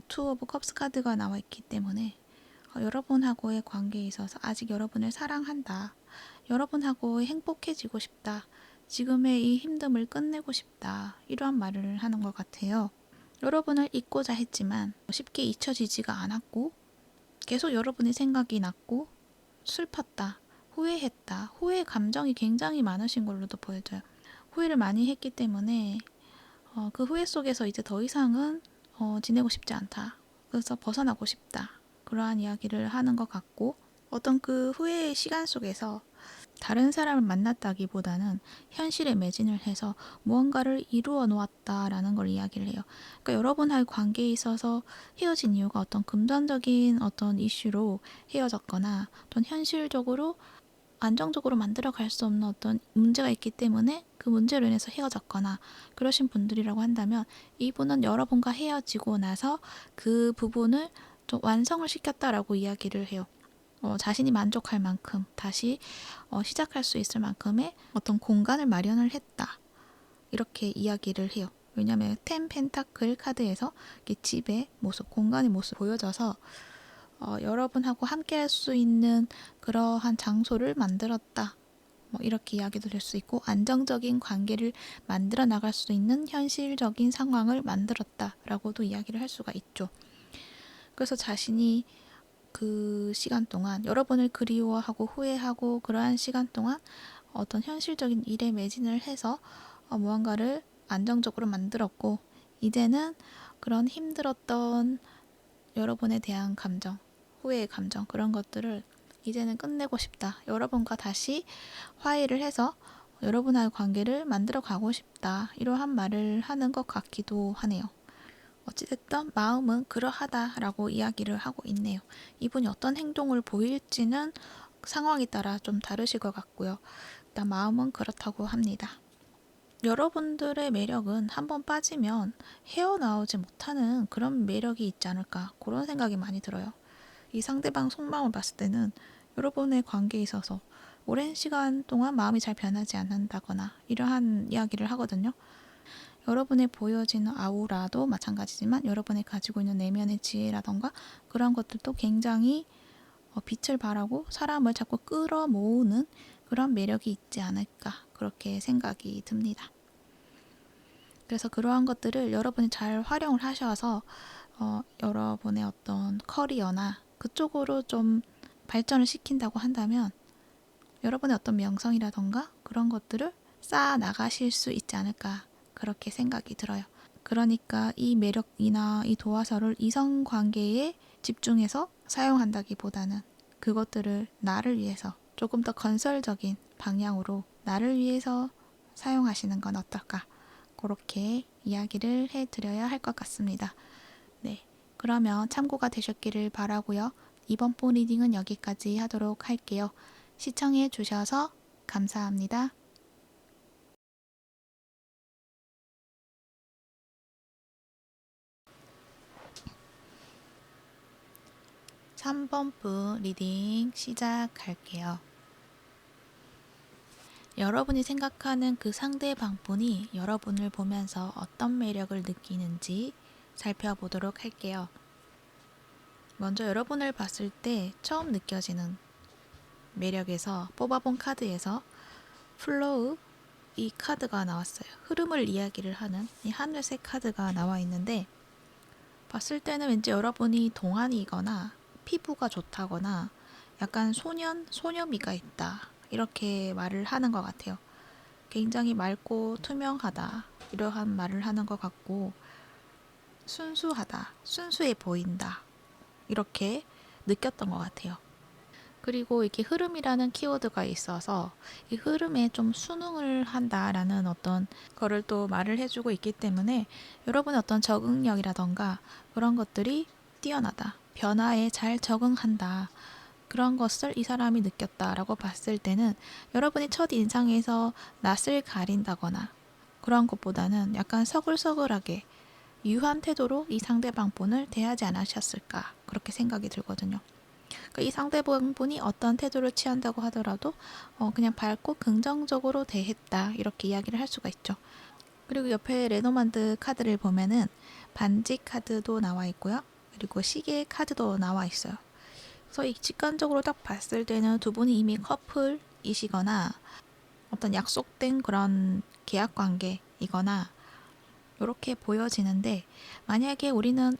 투 오브 컵스 카드가 나와 있기 때문에 여러분하고의 관계에 있어서 아직 여러분을 사랑한다. 여러분하고 행복해지고 싶다. 지금의 이 힘듦을 끝내고 싶다. 이러한 말을 하는 것 같아요. 여러분을 잊고자 했지만 쉽게 잊혀지지가 않았고 계속 여러분의 생각이 났고 슬펐다. 후회했다. 후회 감정이 굉장히 많으신 걸로도 보여져요. 후회를 많이 했기 때문에 그 후회 속에서 이제 더 이상은 지내고 싶지 않다. 그래서 벗어나고 싶다. 그러한 이야기를 하는 것 같고 어떤 그 후회의 시간 속에서 다른 사람을 만났다기보다는 현실에 매진을 해서 무언가를 이루어 놓았다라는 걸 이야기를 해요. 그러니까 여러분과의 관계에 있어서 헤어진 이유가 어떤 금전적인 어떤 이슈로 헤어졌거나 또는 현실적으로 안정적으로 만들어 갈 수 없는 어떤 문제가 있기 때문에 그 문제로 인해서 헤어졌거나 그러신 분들이라고 한다면 이분은 여러분과 헤어지고 나서 그 부분을 좀 완성을 시켰다라고 이야기를 해요. 자신이 만족할 만큼 다시 시작할 수 있을 만큼의 어떤 공간을 마련을 했다. 이렇게 이야기를 해요. 왜냐하면 텐 펜타클 카드에서 집의 모습, 공간의 모습 보여져서 여러분하고 함께 할 수 있는 그러한 장소를 만들었다. 이렇게 이야기도 될 수 있고 안정적인 관계를 만들어 나갈 수 있는 현실적인 상황을 만들었다라고도 이야기를 할 수가 있죠. 그래서 자신이 그 시간 동안 여러분을 그리워하고 후회하고 그러한 시간 동안 어떤 현실적인 일에 매진을 해서 무언가를 안정적으로 만들었고 이제는 그런 힘들었던 여러분에 대한 감정, 후회의 감정 그런 것들을 이제는 끝내고 싶다. 여러분과 다시 화해를 해서 여러분과의 관계를 만들어 가고 싶다. 이러한 말을 하는 것 같기도 하네요. 어찌됐든 마음은 그러하다라고 이야기를 하고 있네요. 이분이 어떤 행동을 보일지는 상황에 따라 좀 다르실 것 같고요. 일단 마음은 그렇다고 합니다. 여러분들의 매력은 한번 빠지면 헤어나오지 못하는 그런 매력이 있지 않을까 그런 생각이 많이 들어요. 이 상대방 속마음을 봤을 때는 여러분의 관계에 있어서 오랜 시간 동안 마음이 잘 변하지 않는다거나 이러한 이야기를 하거든요. 여러분의 보여지는 아우라도 마찬가지지만 여러분이 가지고 있는 내면의 지혜라던가 그런 것들도 굉장히 빛을 발하고 사람을 자꾸 끌어모으는 그런 매력이 있지 않을까 그렇게 생각이 듭니다. 그래서 그러한 것들을 여러분이 잘 활용을 하셔서 여러분의 어떤 커리어나 그쪽으로 좀 발전을 시킨다고 한다면 여러분의 어떤 명성이라던가 그런 것들을 쌓아 나가실 수 있지 않을까 그렇게 생각이 들어요. 그러니까 이 매력이나 이 도화서를 이성관계에 집중해서 사용한다기보다는 그것들을 나를 위해서 조금 더 건설적인 방향으로 나를 위해서 사용하시는 건 어떨까? 그렇게 이야기를 해드려야 할 것 같습니다. 네, 그러면 참고가 되셨기를 바라고요. 이번 본 리딩은 여기까지 하도록 할게요. 시청해 주셔서 감사합니다. 3번 분 리딩 시작할게요. 여러분이 생각하는 그 상대방 분이 여러분을 보면서 어떤 매력을 느끼는지 살펴보도록 할게요. 먼저 여러분을 봤을 때 처음 느껴지는 매력에서 뽑아본 카드에서 플로우 이 카드가 나왔어요. 흐름을 이야기를 하는 이 하늘색 카드가 나와 있는데 봤을 때는 왠지 여러분이 동안이거나 피부가 좋다거나 약간 소녀미가 있다 이렇게 말을 하는 것 같아요. 굉장히 맑고 투명하다 이러한 말을 하는 것 같고 순수하다, 순수해 보인다 이렇게 느꼈던 것 같아요. 그리고 이렇게 흐름이라는 키워드가 있어서 이 흐름에 좀 순응을 한다라는 어떤 거를 또 말을 해주고 있기 때문에 여러분의 어떤 적응력이라던가 그런 것들이 뛰어나다, 변화에 잘 적응한다 그런 것을 이 사람이 느꼈다라고 봤을 때는 여러분이 첫 인상에서 낯을 가린다거나 그런 것보다는 약간 서글서글하게 유한 태도로 이 상대방 분을 대하지 않으셨을까 그렇게 생각이 들거든요. 이 상대방분이 어떤 태도를 취한다고 하더라도 그냥 밝고 긍정적으로 대했다 이렇게 이야기를 할 수가 있죠. 그리고 옆에 레노만드 카드를 보면은 반지 카드도 나와 있고요. 그리고 시계 카드도 나와 있어요. 그래서 이 직관적으로 딱 봤을 때는 두 분이 이미 커플이시거나 어떤 약속된 그런 계약 관계이거나 이렇게 보여지는데 만약에 우리는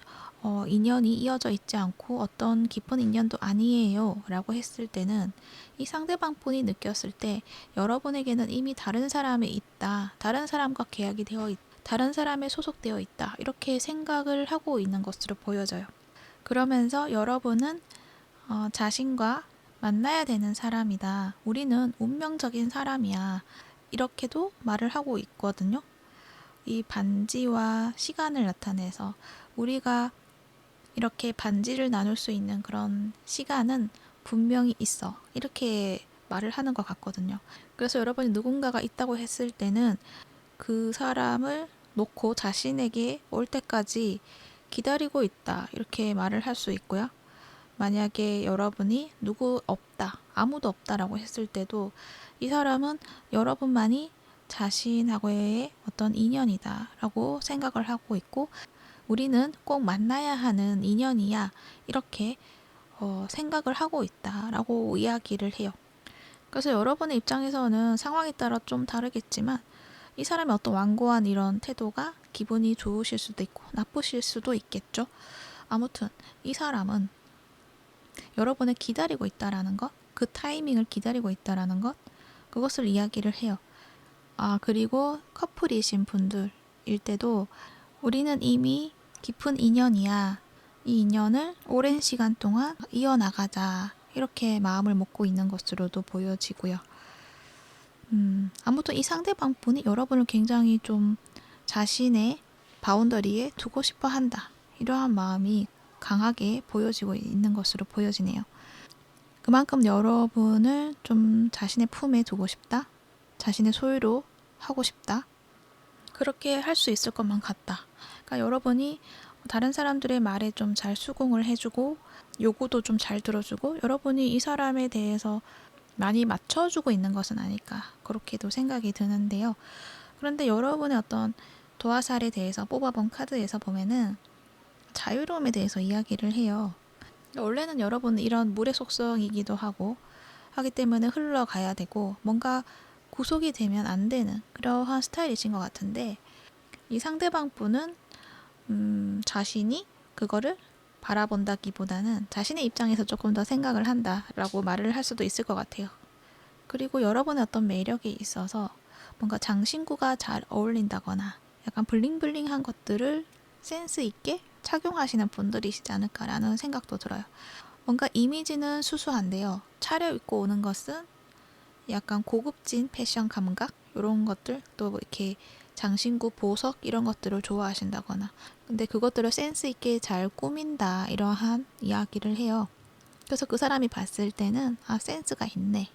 인연이 이어져 있지 않고 어떤 깊은 인연도 아니에요 라고 했을 때는 이 상대방 분이 느꼈을 때 여러분에게는 이미 다른 사람이 있다, 다른 사람과 계약이 되어 있다, 다른 사람에 소속되어 있다 이렇게 생각을 하고 있는 것으로 보여져요. 그러면서 여러분은 자신과 만나야 되는 사람이다, 우리는 운명적인 사람이야 이렇게도 말을 하고 있거든요. 이 반지와 시간을 나타내서 우리가 이렇게 반지를 나눌 수 있는 그런 시간은 분명히 있어 이렇게 말을 하는 것 같거든요. 그래서 여러분이 누군가가 있다고 했을 때는 그 사람을 놓고 자신에게 올 때까지 기다리고 있다 이렇게 말을 할 수 있고요. 만약에 여러분이 누구 없다, 아무도 없다라고 했을 때도 이 사람은 여러분만이 자신하고의 어떤 인연이다 라고 생각을 하고 있고 우리는 꼭 만나야 하는 인연이야 이렇게 생각을 하고 있다 라고 이야기를 해요. 그래서 여러분의 입장에서는 상황에 따라 좀 다르겠지만 이 사람의 어떤 완고한 이런 태도가 기분이 좋으실 수도 있고 나쁘실 수도 있겠죠. 아무튼 이 사람은 여러분을 기다리고 있다라는 것, 그 타이밍을 기다리고 있다라는 것, 그것을 이야기를 해요. 그리고 커플이신 분들일 때도 우리는 이미 깊은 인연이야. 이 인연을 오랜 시간 동안 이어나가자. 이렇게 마음을 먹고 있는 것으로도 보여지고요. 아무튼 이 상대방 분이 여러분을 굉장히 좀 자신의 바운더리에 두고 싶어 한다. 이러한 마음이 강하게 보여지고 있는 것으로 보여지네요. 그만큼 여러분을 좀 자신의 품에 두고 싶다. 자신의 소유로 하고 싶다. 그렇게 할 수 있을 것만 같다. 그러니까 여러분이 다른 사람들의 말에 좀 잘 수긍을 해주고 요구도 좀 잘 들어주고 여러분이 이 사람에 대해서 많이 맞춰주고 있는 것은 아닐까 그렇게도 생각이 드는데요. 그런데 여러분의 어떤 도화살에 대해서 뽑아본 카드에서 보면은 자유로움에 대해서 이야기를 해요. 원래는 여러분은 이런 물의 속성이기도 하기 때문에 흘러가야 되고 뭔가 구속이 되면 안 되는 그러한 스타일이신 것 같은데, 이 상대방 분은 자신이 그거를 바라본다기보다는 자신의 입장에서 조금 더 생각을 한다라고 말을 할 수도 있을 것 같아요. 그리고 여러분의 어떤 매력이 있어서 뭔가 장신구가 잘 어울린다거나 약간 블링블링한 것들을 센스 있게 착용하시는 분들이시지 않을까라는 생각도 들어요. 뭔가 이미지는 수수한데요. 차려입고 오는 것은 약간 고급진 패션 감각 이런 것들, 또 이렇게 장신구 보석 이런 것들을 좋아하신다거나, 근데 그것들을 센스 있게 잘 꾸민다 이러한 이야기를 해요. 그래서 그 사람이 봤을 때는 센스가 있네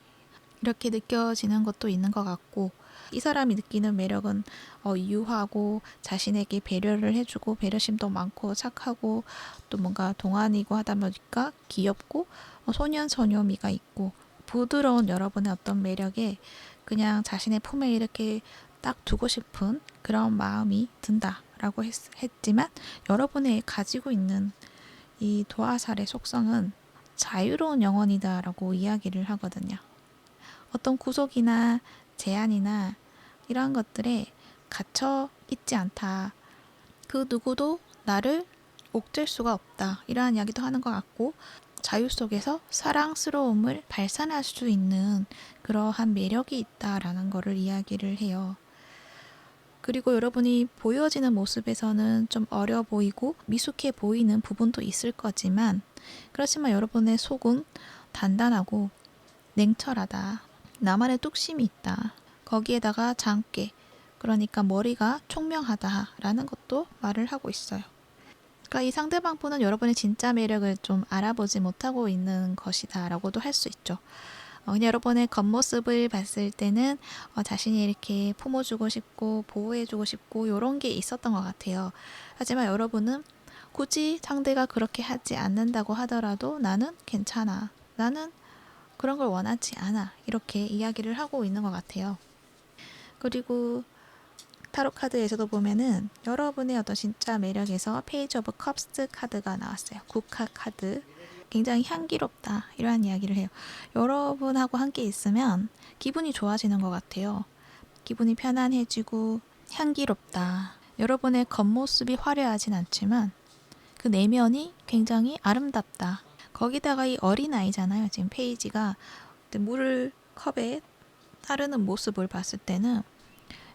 이렇게 느껴지는 것도 있는 것 같고, 이 사람이 느끼는 매력은 유하고 자신에게 배려를 해주고 배려심도 많고 착하고 또 뭔가 동안이고 하다 보니까 귀엽고 소년소녀미가 있고 부드러운 여러분의 어떤 매력에 그냥 자신의 품에 이렇게 딱 두고 싶은 그런 마음이 든다라고 했지만, 여러분의 가지고 있는 이 도화살의 속성은 자유로운 영혼이다라고 이야기를 하거든요. 어떤 구속이나 제한이나 이러한 것들에 갇혀 있지 않다. 그 누구도 나를 옥죄일 수가 없다. 이러한 이야기도 하는 것 같고, 자유 속에서 사랑스러움을 발산할 수 있는 그러한 매력이 있다라는 것을 이야기를 해요. 그리고 여러분이 보여지는 모습에서는 좀 어려 보이고 미숙해 보이는 부분도 있을 거지만, 그렇지만 여러분의 속은 단단하고 냉철하다. 나만의 뚝심이 있다. 거기에다가 장깨, 그러니까 머리가 총명하다라는 것도 말을 하고 있어요. 그러니까 이 상대방 분은 여러분의 진짜 매력을 좀 알아보지 못하고 있는 것이다라고도 할 수 있죠. 그냥 여러분의 겉모습을 봤을 때는 자신이 이렇게 품어주고 싶고 보호해주고 싶고 이런 게 있었던 것 같아요. 하지만 여러분은 굳이 상대가 그렇게 하지 않는다고 하더라도 나는 괜찮아. 나는 그런 걸 원하지 않아. 이렇게 이야기를 하고 있는 것 같아요. 그리고 타로 카드에서도 보면은 여러분의 어떤 진짜 매력에서 페이지 오브 컵스 카드가 나왔어요. 국화 카드. 굉장히 향기롭다. 이러한 이야기를 해요. 여러분하고 함께 있으면 기분이 좋아지는 것 같아요. 기분이 편안해지고 향기롭다. 여러분의 겉모습이 화려하진 않지만 그 내면이 굉장히 아름답다. 거기다가 이 어린아이잖아요. 지금 페이지가 물을 컵에 따르는 모습을 봤을 때는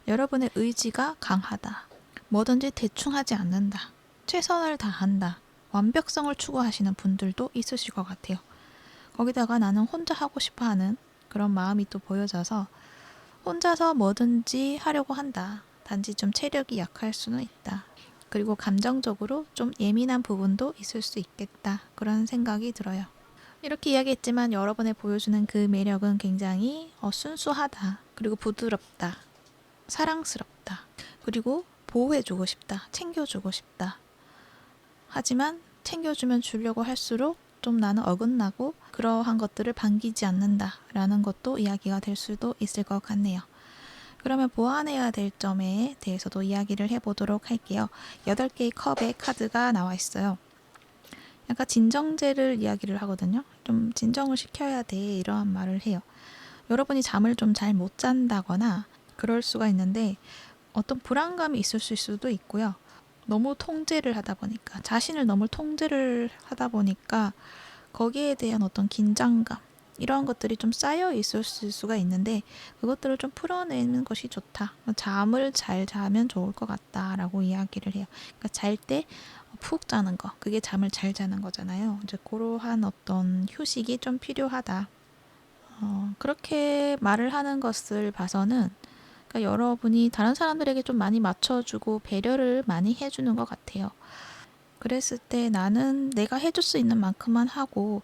여러분의 의지가 강하다. 뭐든지 대충 하지 않는다. 최선을 다한다. 완벽성을 추구하시는 분들도 있으실 것 같아요. 거기다가 나는 혼자 하고 싶어 하는 그런 마음이 또 보여져서 혼자서 뭐든지 하려고 한다. 단지 좀 체력이 약할 수는 있다. 그리고 감정적으로 좀 예민한 부분도 있을 수 있겠다. 그런 생각이 들어요. 이렇게 이야기했지만 여러분의 보여주는 그 매력은 굉장히 순수하다. 그리고 부드럽다. 사랑스럽다. 그리고 보호해주고 싶다. 챙겨주고 싶다. 하지만 챙겨주면 주려고 할수록 좀 나는 어긋나고 그러한 것들을 반기지 않는다라는 것도 이야기가 될 수도 있을 것 같네요. 그러면 보완해야 될 점에 대해서도 이야기를 해보도록 할게요. 8개의 컵의 카드가 나와 있어요. 약간 진정제를 이야기를 하거든요. 좀 진정을 시켜야 돼 이러한 말을 해요. 여러분이 잠을 좀 잘 못 잔다거나 그럴 수가 있는데 어떤 불안감이 있을 수도 있고요. 너무 통제를 하다 보니까 자신을 너무 통제를 하다 보니까 거기에 대한 어떤 긴장감 이러한 것들이 좀 쌓여 있을 수가 있는데 그것들을 좀 풀어내는 것이 좋다. 잠을 잘 자면 좋을 것 같다라고 이야기를 해요. 그러니까 잘 때 푹 자는 거, 그게 잠을 잘 자는 거잖아요. 이제 그러한 어떤 휴식이 좀 필요하다. 그렇게 말을 하는 것을 봐서는 그러니까 여러분이 다른 사람들에게 좀 많이 맞춰주고 배려를 많이 해주는 것 같아요. 그랬을 때 나는 내가 해줄 수 있는 만큼만 하고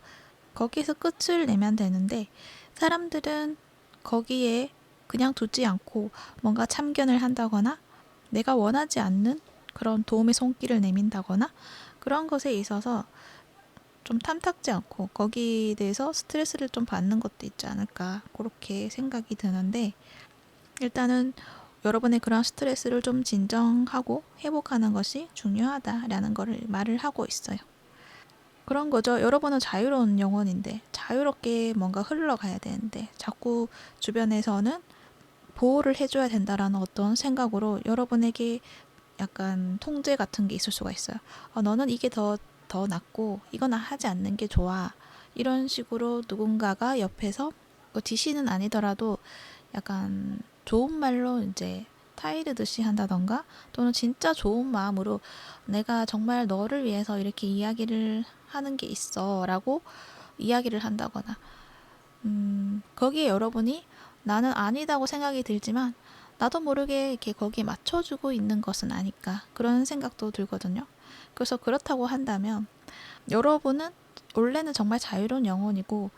거기에서 끝을 내면 되는데, 사람들은 거기에 그냥 두지 않고 뭔가 참견을 한다거나 내가 원하지 않는 그런 도움의 손길을 내민다거나 그런 것에 있어서 좀 탐탁지 않고 거기에 대해서 스트레스를 좀 받는 것도 있지 않을까 그렇게 생각이 드는데, 일단은 여러분의 그런 스트레스를 좀 진정하고 회복하는 것이 중요하다라는 거를 말을 하고 있어요. 그런 거죠. 여러분은 자유로운 영혼인데 자유롭게 뭔가 흘러가야 되는데 자꾸 주변에서는 보호를 해줘야 된다라는 어떤 생각으로 여러분에게 약간 통제 같은 게 있을 수가 있어요. 너는 이게 더 낫고 이건 하지 않는 게 좋아. 이런 식으로 누군가가 옆에서 지시는 아니더라도 약간 좋은 말로 이제 타이르듯이 한다던가 또는 진짜 좋은 마음으로 내가 정말 너를 위해서 이렇게 이야기를 하는 게 있어 라고 이야기를 한다거나 거기에 여러분이 나는 아니다고 생각이 들지만 나도 모르게 이렇게 거기에 맞춰주고 있는 것은 아닐까 그런 생각도 들거든요. 그래서 그렇다고 한다면 여러분은 원래는 정말 자유로운 영혼이고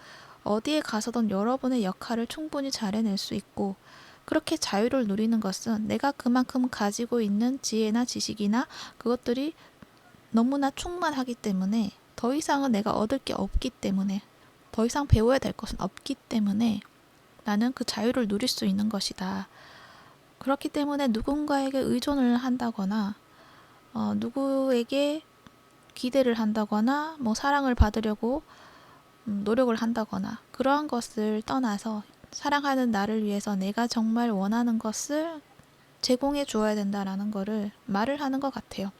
어디에 가서든 여러분의 역할을 충분히 잘 해낼 수 있고 그렇게 자유를 누리는 것은 내가 그만큼 가지고 있는 지혜나 지식이나 그것들이 너무나 충만하기 때문에 더 이상은 내가 얻을 게 없기 때문에 더 이상 배워야 될 것은 없기 때문에 나는 그 자유를 누릴 수 있는 것이다. 그렇기 때문에 누군가에게 의존을 한다거나 누구에게 기대를 한다거나 뭐 사랑을 받으려고 노력을 한다거나 그러한 것을 떠나서 사랑하는 나를 위해서 내가 정말 원하는 것을 제공해 주어야 된다라는 거를 말을 하는 것 같아요.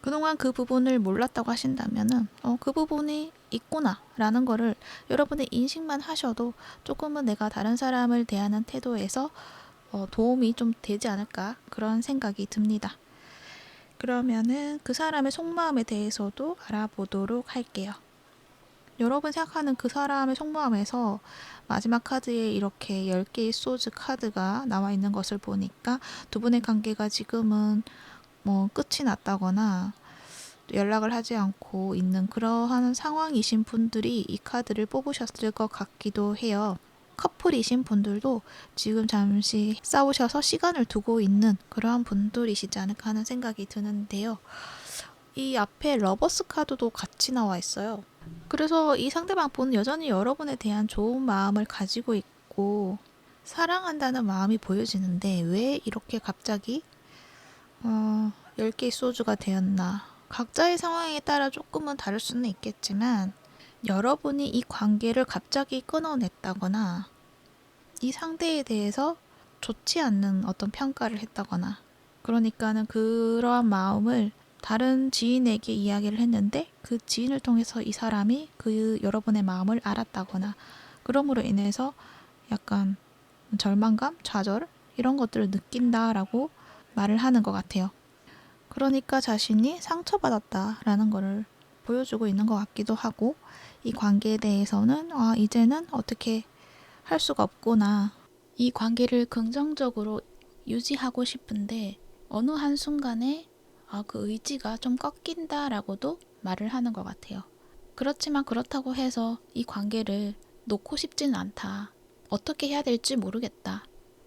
그동안 그 부분을 몰랐다고 하신다면은 그 부분이 있구나 라는 거를 여러분의 인식만 하셔도 조금은 내가 다른 사람을 대하는 태도에서 도움이 좀 되지 않을까 그런 생각이 듭니다. 그러면은 그 사람의 속마음에 대해서도 알아보도록 할게요. 여러분 생각하는 그 사람의 속마음에서 마지막 카드에 이렇게 10개의 소즈 카드가 나와 있는 것을 보니까 두 분의 관계가 지금은 뭐 끝이 났다거나 연락을 하지 않고 있는 그러한 상황이신 분들이 이 카드를 뽑으셨을 것 같기도 해요. 커플이신 분들도 지금 잠시 싸우셔서 시간을 두고 있는 그러한 분들이시지 않을까 하는 생각이 드는데요. 이 앞에 러버스 카드도 같이 나와 있어요. 그래서 이 상대방 분은 여전히 여러분에 대한 좋은 마음을 가지고 있고 사랑한다는 마음이 보여지는데 왜 이렇게 갑자기 10개의 소주가 되었나. 각자의 상황에 따라 조금은 다를 수는 있겠지만 여러분이 이 관계를 갑자기 끊어냈다거나 이 상대에 대해서 좋지 않는 어떤 평가를 했다거나 그러니까는 그러한 마음을 다른 지인에게 이야기를 했는데 그 지인을 통해서 이 사람이 그 여러분의 마음을 알았다거나 그럼으로 인해서 약간 절망감, 좌절 이런 것들을 느낀다라고 말을 하는 것 같아요. 그러니까 자신이 상처받았다라는 것을 보여주고 있는 것 같기도 하고 이 관계에 대해서는 이제는 어떻게 할 수가 없구나. 이 관계를 긍정적으로 유지하고 싶은데 어느 한순간에 그 의지가 좀 꺾인다라고도 말을 하는 것 같아요. 그렇지만 그렇다고 해서 이 관계를 놓고 싶지는 않다. 어떻게 해야 될지 모르겠다.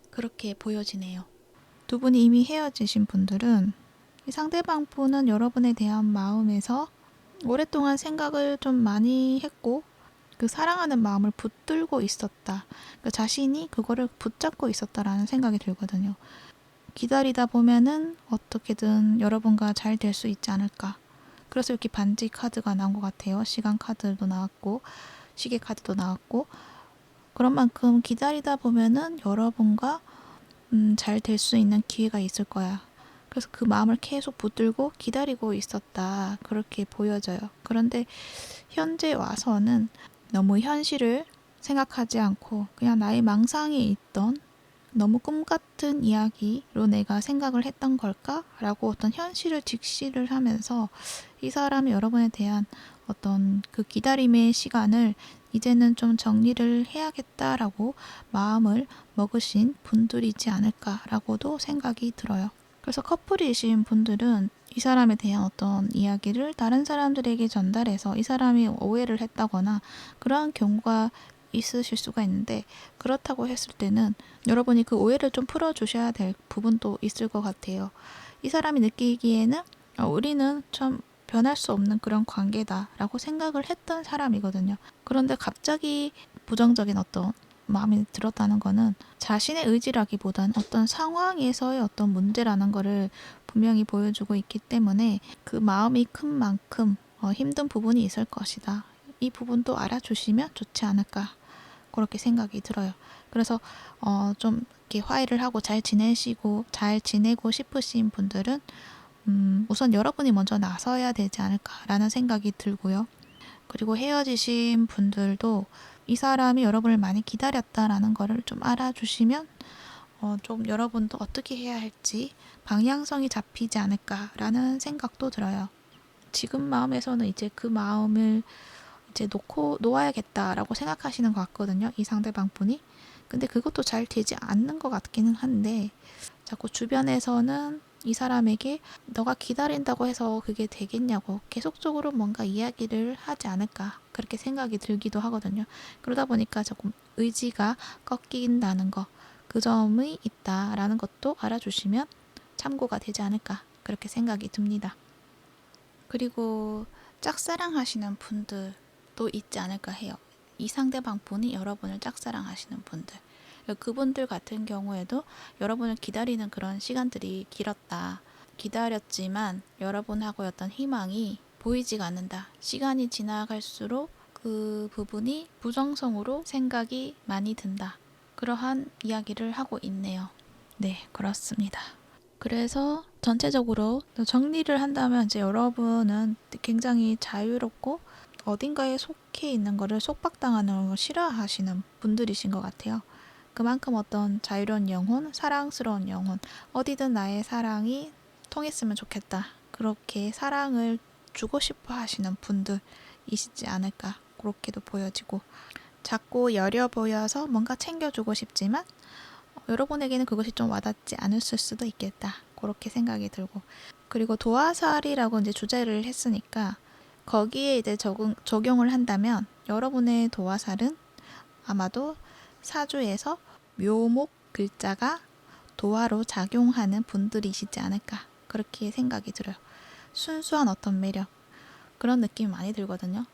그렇게 보여지네요. 두 분이 이미 헤어지신 분들은 이 상대방 분은 여러분에 대한 마음에서 오랫동안 생각을 좀 많이 했고 그 사랑하는 마음을 붙들고 있었다. 그 자신이 그거를 붙잡고 있었다라는 생각이 들거든요. 기다리다 보면은 어떻게든 여러분과 잘 될 수 있지 않을까. 그래서 이렇게 반지 카드가 나온 것 같아요. 시간 카드도 나왔고 시계 카드도 나왔고 그런 만큼 기다리다 보면은 여러분과 잘 될 수 있는 기회가 있을 거야. 그래서 그 마음을 계속 붙들고 기다리고 있었다. 그렇게 보여져요. 그런데 현재 와서는 너무 현실을 생각하지 않고 그냥 나의 망상에 있던 너무 꿈 같은 이야기로 내가 생각을 했던 걸까? 라고 어떤 현실을 직시를 하면서 이 사람이 여러분에 대한 어떤 그 기다림의 시간을 이제는 좀 정리를 해야겠다라고 마음을 먹으신 분들이지 않을까라고도 생각이 들어요. 그래서 커플이신 분들은 이 사람에 대한 어떤 이야기를 다른 사람들에게 전달해서 이 사람이 오해를 했다거나 그러한 경우가 있으실 수가 있는데 그렇다고 했을 때는 여러분이 그 오해를 좀 풀어주셔야 될 부분도 있을 것 같아요. 이 사람이 느끼기에는 우리는 참 변할 수 없는 그런 관계다라고 생각을 했던 사람이거든요. 그런데 갑자기 부정적인 어떤 마음에 들었다는 거는 자신의 의지라기보단 어떤 상황에서의 어떤 문제라는 거를 분명히 보여주고 있기 때문에 그 마음이 큰 만큼 힘든 부분이 있을 것이다. 이 부분도 알아주시면 좋지 않을까 그렇게 생각이 들어요. 그래서 좀 이렇게 화해를 하고 잘 지내고 싶으신 분들은 우선 여러분이 먼저 나서야 되지 않을까라는 생각이 들고요. 그리고 헤어지신 분들도 이 사람이 여러분을 많이 기다렸다라는 거를 좀 알아주시면 좀 여러분도 어떻게 해야 할지 방향성이 잡히지 않을까라는 생각도 들어요. 지금 마음에서는 이제 그 마음을 이제 놓아야겠다라고 생각하시는 것 같거든요. 이 상대방 분이. 근데 그것도 잘 되지 않는 것 같기는 한데 자꾸 주변에서는 이 사람에게 너가 기다린다고 해서 그게 되겠냐고 계속적으로 뭔가 이야기를 하지 않을까 그렇게 생각이 들기도 하거든요. 그러다 보니까 조금 의지가 꺾인다는 거, 그 점이 있다라는 것도 알아주시면 참고가 되지 않을까 그렇게 생각이 듭니다. 그리고 짝사랑하시는 분들도 있지 않을까 해요. 이 상대방 분이 여러분을 짝사랑하시는 분들. 그분들 같은 경우에도 여러분을 기다리는 그런 시간들이 길었다. 기다렸지만 여러분하고의 어떤 희망이 보이지가 않는다. 시간이 지나갈수록 그 부분이 부정성으로 생각이 많이 든다. 그러한 이야기를 하고 있네요. 네, 그렇습니다. 그래서 전체적으로 정리를 한다면 이제 여러분은 굉장히 자유롭고 어딘가에 속해 있는 거를 속박당하는 걸 싫어하시는 분들이신 것 같아요. 그만큼 어떤 자유로운 영혼, 사랑스러운 영혼, 어디든 나의 사랑이 통했으면 좋겠다. 그렇게 사랑을 주고 싶어 하시는 분들이시지 않을까. 그렇게도 보여지고 자꾸 여려 보여서 뭔가 챙겨주고 싶지만 여러분에게는 그것이 좀 와닿지 않았을 수도 있겠다. 그렇게 생각이 들고 그리고 도화살이라고 이제 주제를 했으니까 거기에 이제 적용을 한다면 여러분의 도화살은 아마도 사주에서 묘목 글자가 도화로 작용하는 분들이시지 않을까 그렇게 생각이 들어요. 순수한 어떤 매력 그런 느낌이 많이 들거든요.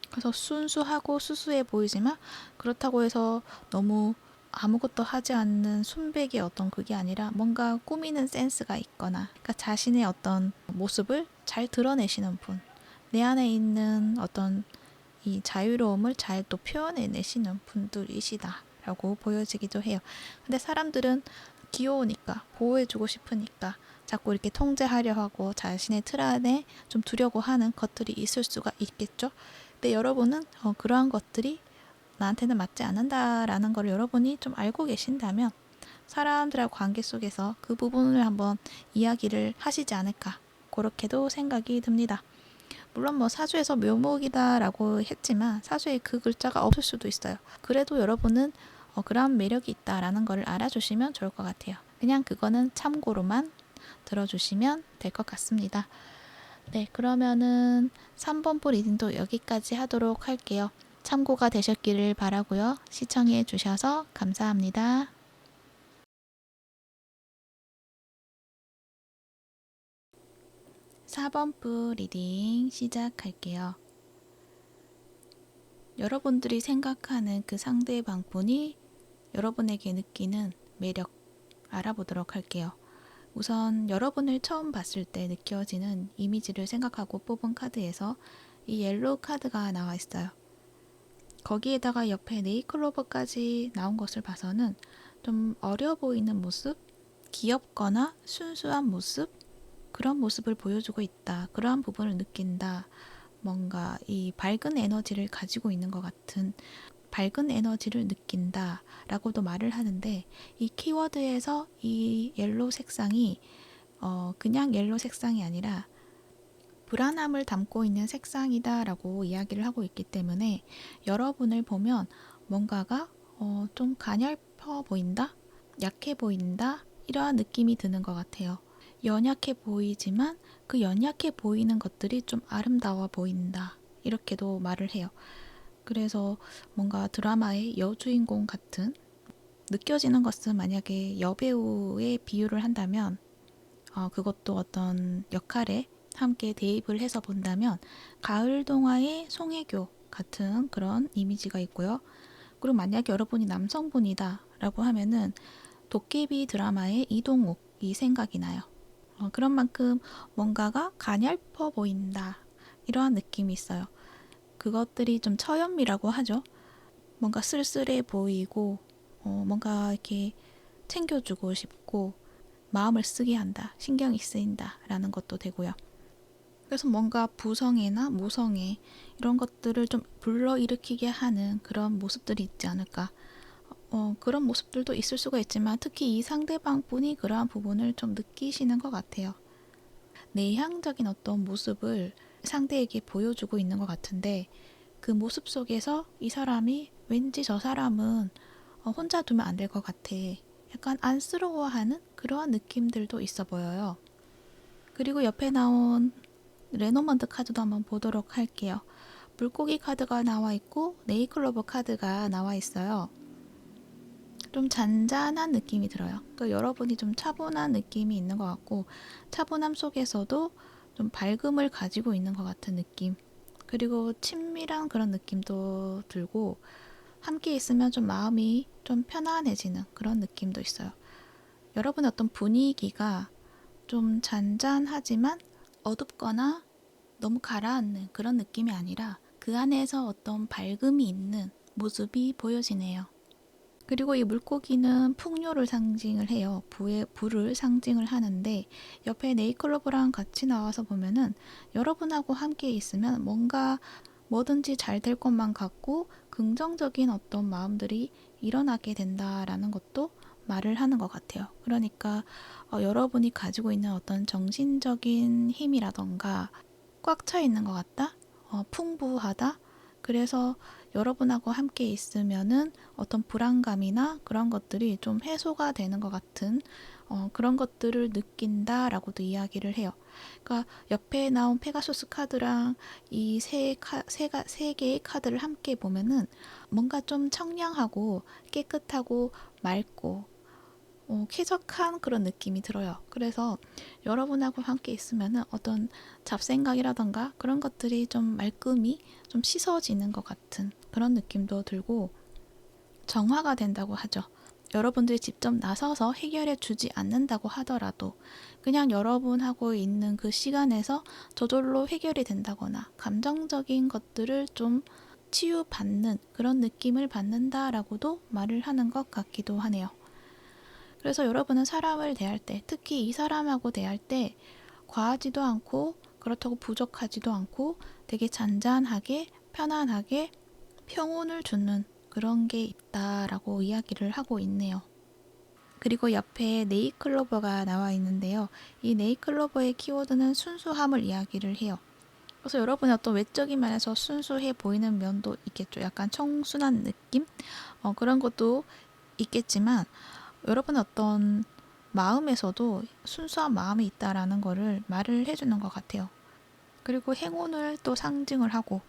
그래서 순수하고 수수해 보이지만 그렇다고 해서 너무 아무것도 하지 않는 순백의 어떤 그게 아니라 뭔가 꾸미는 센스가 있거나 그러니까 자신의 어떤 모습을 잘 드러내시는 분, 내 안에 있는 어떤 이 자유로움을 잘 또 표현해내시는 분들이시다라고 보여지기도 해요. 근데 사람들은 귀여우니까 보호해주고 싶으니까 자꾸 이렇게 통제하려 하고 자신의 틀 안에 좀 두려고 하는 것들이 있을 수가 있겠죠. 근데 여러분은 그러한 것들이 나한테는 맞지 않는다라는 걸 여러분이 좀 알고 계신다면 사람들하고 관계 속에서 그 부분을 한번 이야기를 하시지 않을까 그렇게도 생각이 듭니다. 물론 뭐 사주에서 묘목이다라고 했지만 사주에 그 글자가 없을 수도 있어요. 그래도 여러분은 그런 매력이 있다라는 걸 알아주시면 좋을 것 같아요. 그냥 그거는 참고로만 들어주시면 될 것 같습니다. 네, 그러면은 3번 볼 리딩도 여기까지 하도록 할게요. 참고가 되셨기를 바라고요. 시청해 주셔서 감사합니다. 4번 볼 리딩 시작할게요. 여러분들이 생각하는 그 상대방 분이 여러분에게 느끼는 매력 알아보도록 할게요. 우선 여러분을 처음 봤을 때 느껴지는 이미지를 생각하고 뽑은 카드에서 이 옐로우 카드가 나와 있어요. 거기에다가 옆에 네이클로버까지 나온 것을 봐서는 좀 어려 보이는 모습, 귀엽거나 순수한 모습, 그런 모습을 보여주고 있다. 그러한 부분을 느낀다. 뭔가 이 밝은 에너지를 가지고 있는 것 같은 밝은 에너지를 느낀다 라고도 말을 하는데 이 키워드에서 이 옐로우 색상이 그냥 옐로우 색상이 아니라 불안함을 담고 있는 색상이다 라고 이야기를 하고 있기 때문에 여러분을 보면 뭔가가 좀 가냘퍼 보인다? 약해 보인다? 이러한 느낌이 드는 것 같아요. 연약해 보이지만 그 연약해 보이는 것들이 좀 아름다워 보인다. 이렇게도 말을 해요. 그래서 뭔가 드라마의 여주인공 같은 느껴지는 것은 만약에 여배우에 비유를 한다면 그것도 어떤 역할에 함께 대입을 해서 본다면 가을 동화의 송혜교 같은 그런 이미지가 있고요. 그리고 만약에 여러분이 남성분이다 라고 하면은 도깨비 드라마의 이동욱이 생각이 나요. 그런 만큼 뭔가가 가냘퍼 보인다 이러한 느낌이 있어요. 그것들이 좀 처연미라고 하죠. 뭔가 쓸쓸해 보이고 뭔가 이렇게 챙겨주고 싶고 마음을 쓰게 한다, 신경이 쓰인다 라는 것도 되고요. 그래서 뭔가 부성애나 모성애 이런 것들을 좀 불러일으키게 하는 그런 모습들이 있지 않을까. 그런 모습들도 있을 수가 있지만 특히 이 상대방 분이 그러한 부분을 좀 느끼시는 것 같아요. 내향적인 어떤 모습을 상대에게 보여주고 있는 것 같은데 그 모습 속에서 이 사람이 왠지 저 사람은 혼자 두면 안 될 것 같아. 약간 안쓰러워하는 그러한 느낌들도 있어 보여요. 그리고 옆에 나온 레노먼드 카드도 한번 보도록 할게요. 물고기 카드가 나와 있고 네이클로버 카드가 나와 있어요. 좀 잔잔한 느낌이 들어요. 그러니까 여러분이 좀 차분한 느낌이 있는 것 같고 차분함 속에서도 좀 밝음을 가지고 있는 것 같은 느낌. 그리고 친밀한 그런 느낌도 들고 함께 있으면 좀 마음이 좀 편안해지는 그런 느낌도 있어요. 여러분의 어떤 분위기가 좀 잔잔하지만 어둡거나 너무 가라앉는 그런 느낌이 아니라 그 안에서 어떤 밝음이 있는 모습이 보여지네요. 그리고 이 물고기는 풍요를 상징을 해요. 부를 상징을 하는데 옆에 네이클로버랑 같이 나와서 보면은 여러분하고 함께 있으면 뭔가 뭐든지 잘 될 것만 같고 긍정적인 어떤 마음들이 일어나게 된다라는 것도 말을 하는 것 같아요. 그러니까 여러분이 가지고 있는 어떤 정신적인 힘이라던가 꽉 차 있는 것 같다? 풍부하다? 그래서 여러분하고 함께 있으면은 어떤 불안감이나 그런 것들이 좀 해소가 되는 것 같은 그런 것들을 느낀다라고도 이야기를 해요. 그러니까 옆에 나온 페가수스 카드랑 이 세 개의 카드를 함께 보면은 뭔가 좀 청량하고 깨끗하고 맑고 쾌적한 그런 느낌이 들어요. 그래서 여러분하고 함께 있으면은 어떤 잡생각이라던가 그런 것들이 좀 말끔히 좀 씻어지는 것 같은 그런 느낌도 들고 정화가 된다고 하죠. 여러분들이 직접 나서서 해결해 주지 않는다고 하더라도 그냥 여러분하고 있는 그 시간에서 저절로 해결이 된다거나 감정적인 것들을 좀 치유받는 그런 느낌을 받는다라고도 말을 하는 것 같기도 하네요. 그래서 여러분은 사람을 대할 때, 특히 이 사람하고 대할 때 과하지도 않고 그렇다고 부족하지도 않고 되게 잔잔하게 편안하게 평온을 주는 그런 게 있다라고 이야기를 하고 있네요. 그리고 옆에 네이클로버가 나와 있는데요. 이 네이클로버의 키워드는 순수함을 이야기를 해요. 그래서 여러분의 어떤 외적인 면에서 순수해 보이는 면도 있겠죠. 약간 청순한 느낌? 그런 것도 있겠지만 여러분의 어떤 마음에서도 순수한 마음이 있다라는 거를 말을 해주는 것 같아요. 그리고 행운을 또 상징을 하고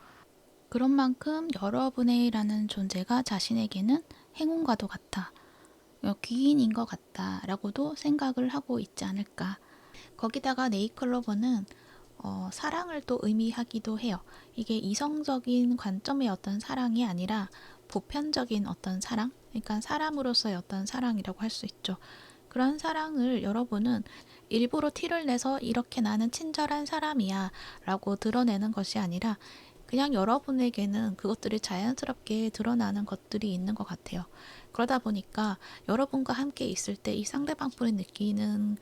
그런 만큼 여러분의라는 존재가 자신에게는 행운과도 같아. 귀인인 것 같다 라고도 생각을 하고 있지 않을까. 거기다가 네이클로버는 사랑을 또 의미하기도 해요. 이게 이성적인 관점의 어떤 사랑이 아니라 보편적인 어떤 사랑? 그러니까 사람으로서의 어떤 사랑이라고 할 수 있죠. 그런 사랑을 여러분은 일부러 티를 내서 이렇게 나는 친절한 사람이야 라고 드러내는 것이 아니라 그냥 여러분에게는 그것들이 자연스럽게 드러나는 것들이 있는 것 같아요. 그러다 보니까 여러분과 함께 있을 때 이 상대방 분이 느끼는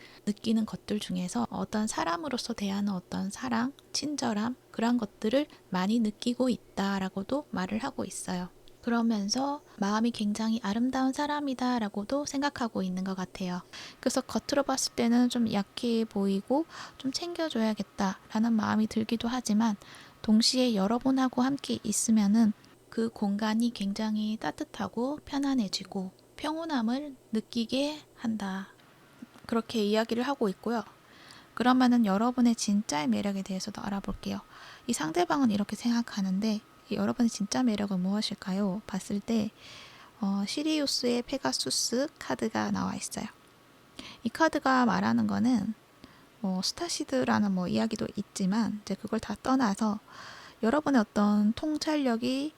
것들 중에서 어떤 사람으로서 대하는 어떤 사랑, 친절함 그런 것들을 많이 느끼고 있다라고도 말을 하고 있어요. 그러면서 마음이 굉장히 아름다운 사람이다 라고도 생각하고 있는 것 같아요. 그래서 겉으로 봤을 때는 좀 약해 보이고 좀 챙겨줘야겠다 라는 마음이 들기도 하지만 동시에 여러분하고 함께 있으면은 그 공간이 굉장히 따뜻하고 편안해지고 평온함을 느끼게 한다. 그렇게 이야기를 하고 있고요. 그러면은 여러분의 진짜의 매력에 대해서도 알아볼게요. 이 상대방은 이렇게 생각하는데 여러분의 진짜 매력은 무엇일까요? 봤을 때 시리우스의 페가수스 카드가 나와 있어요. 이 카드가 말하는 거는 스타시드라는 이야기도 있지만 이제 그걸 다 떠나서 여러분의 어떤 통찰력이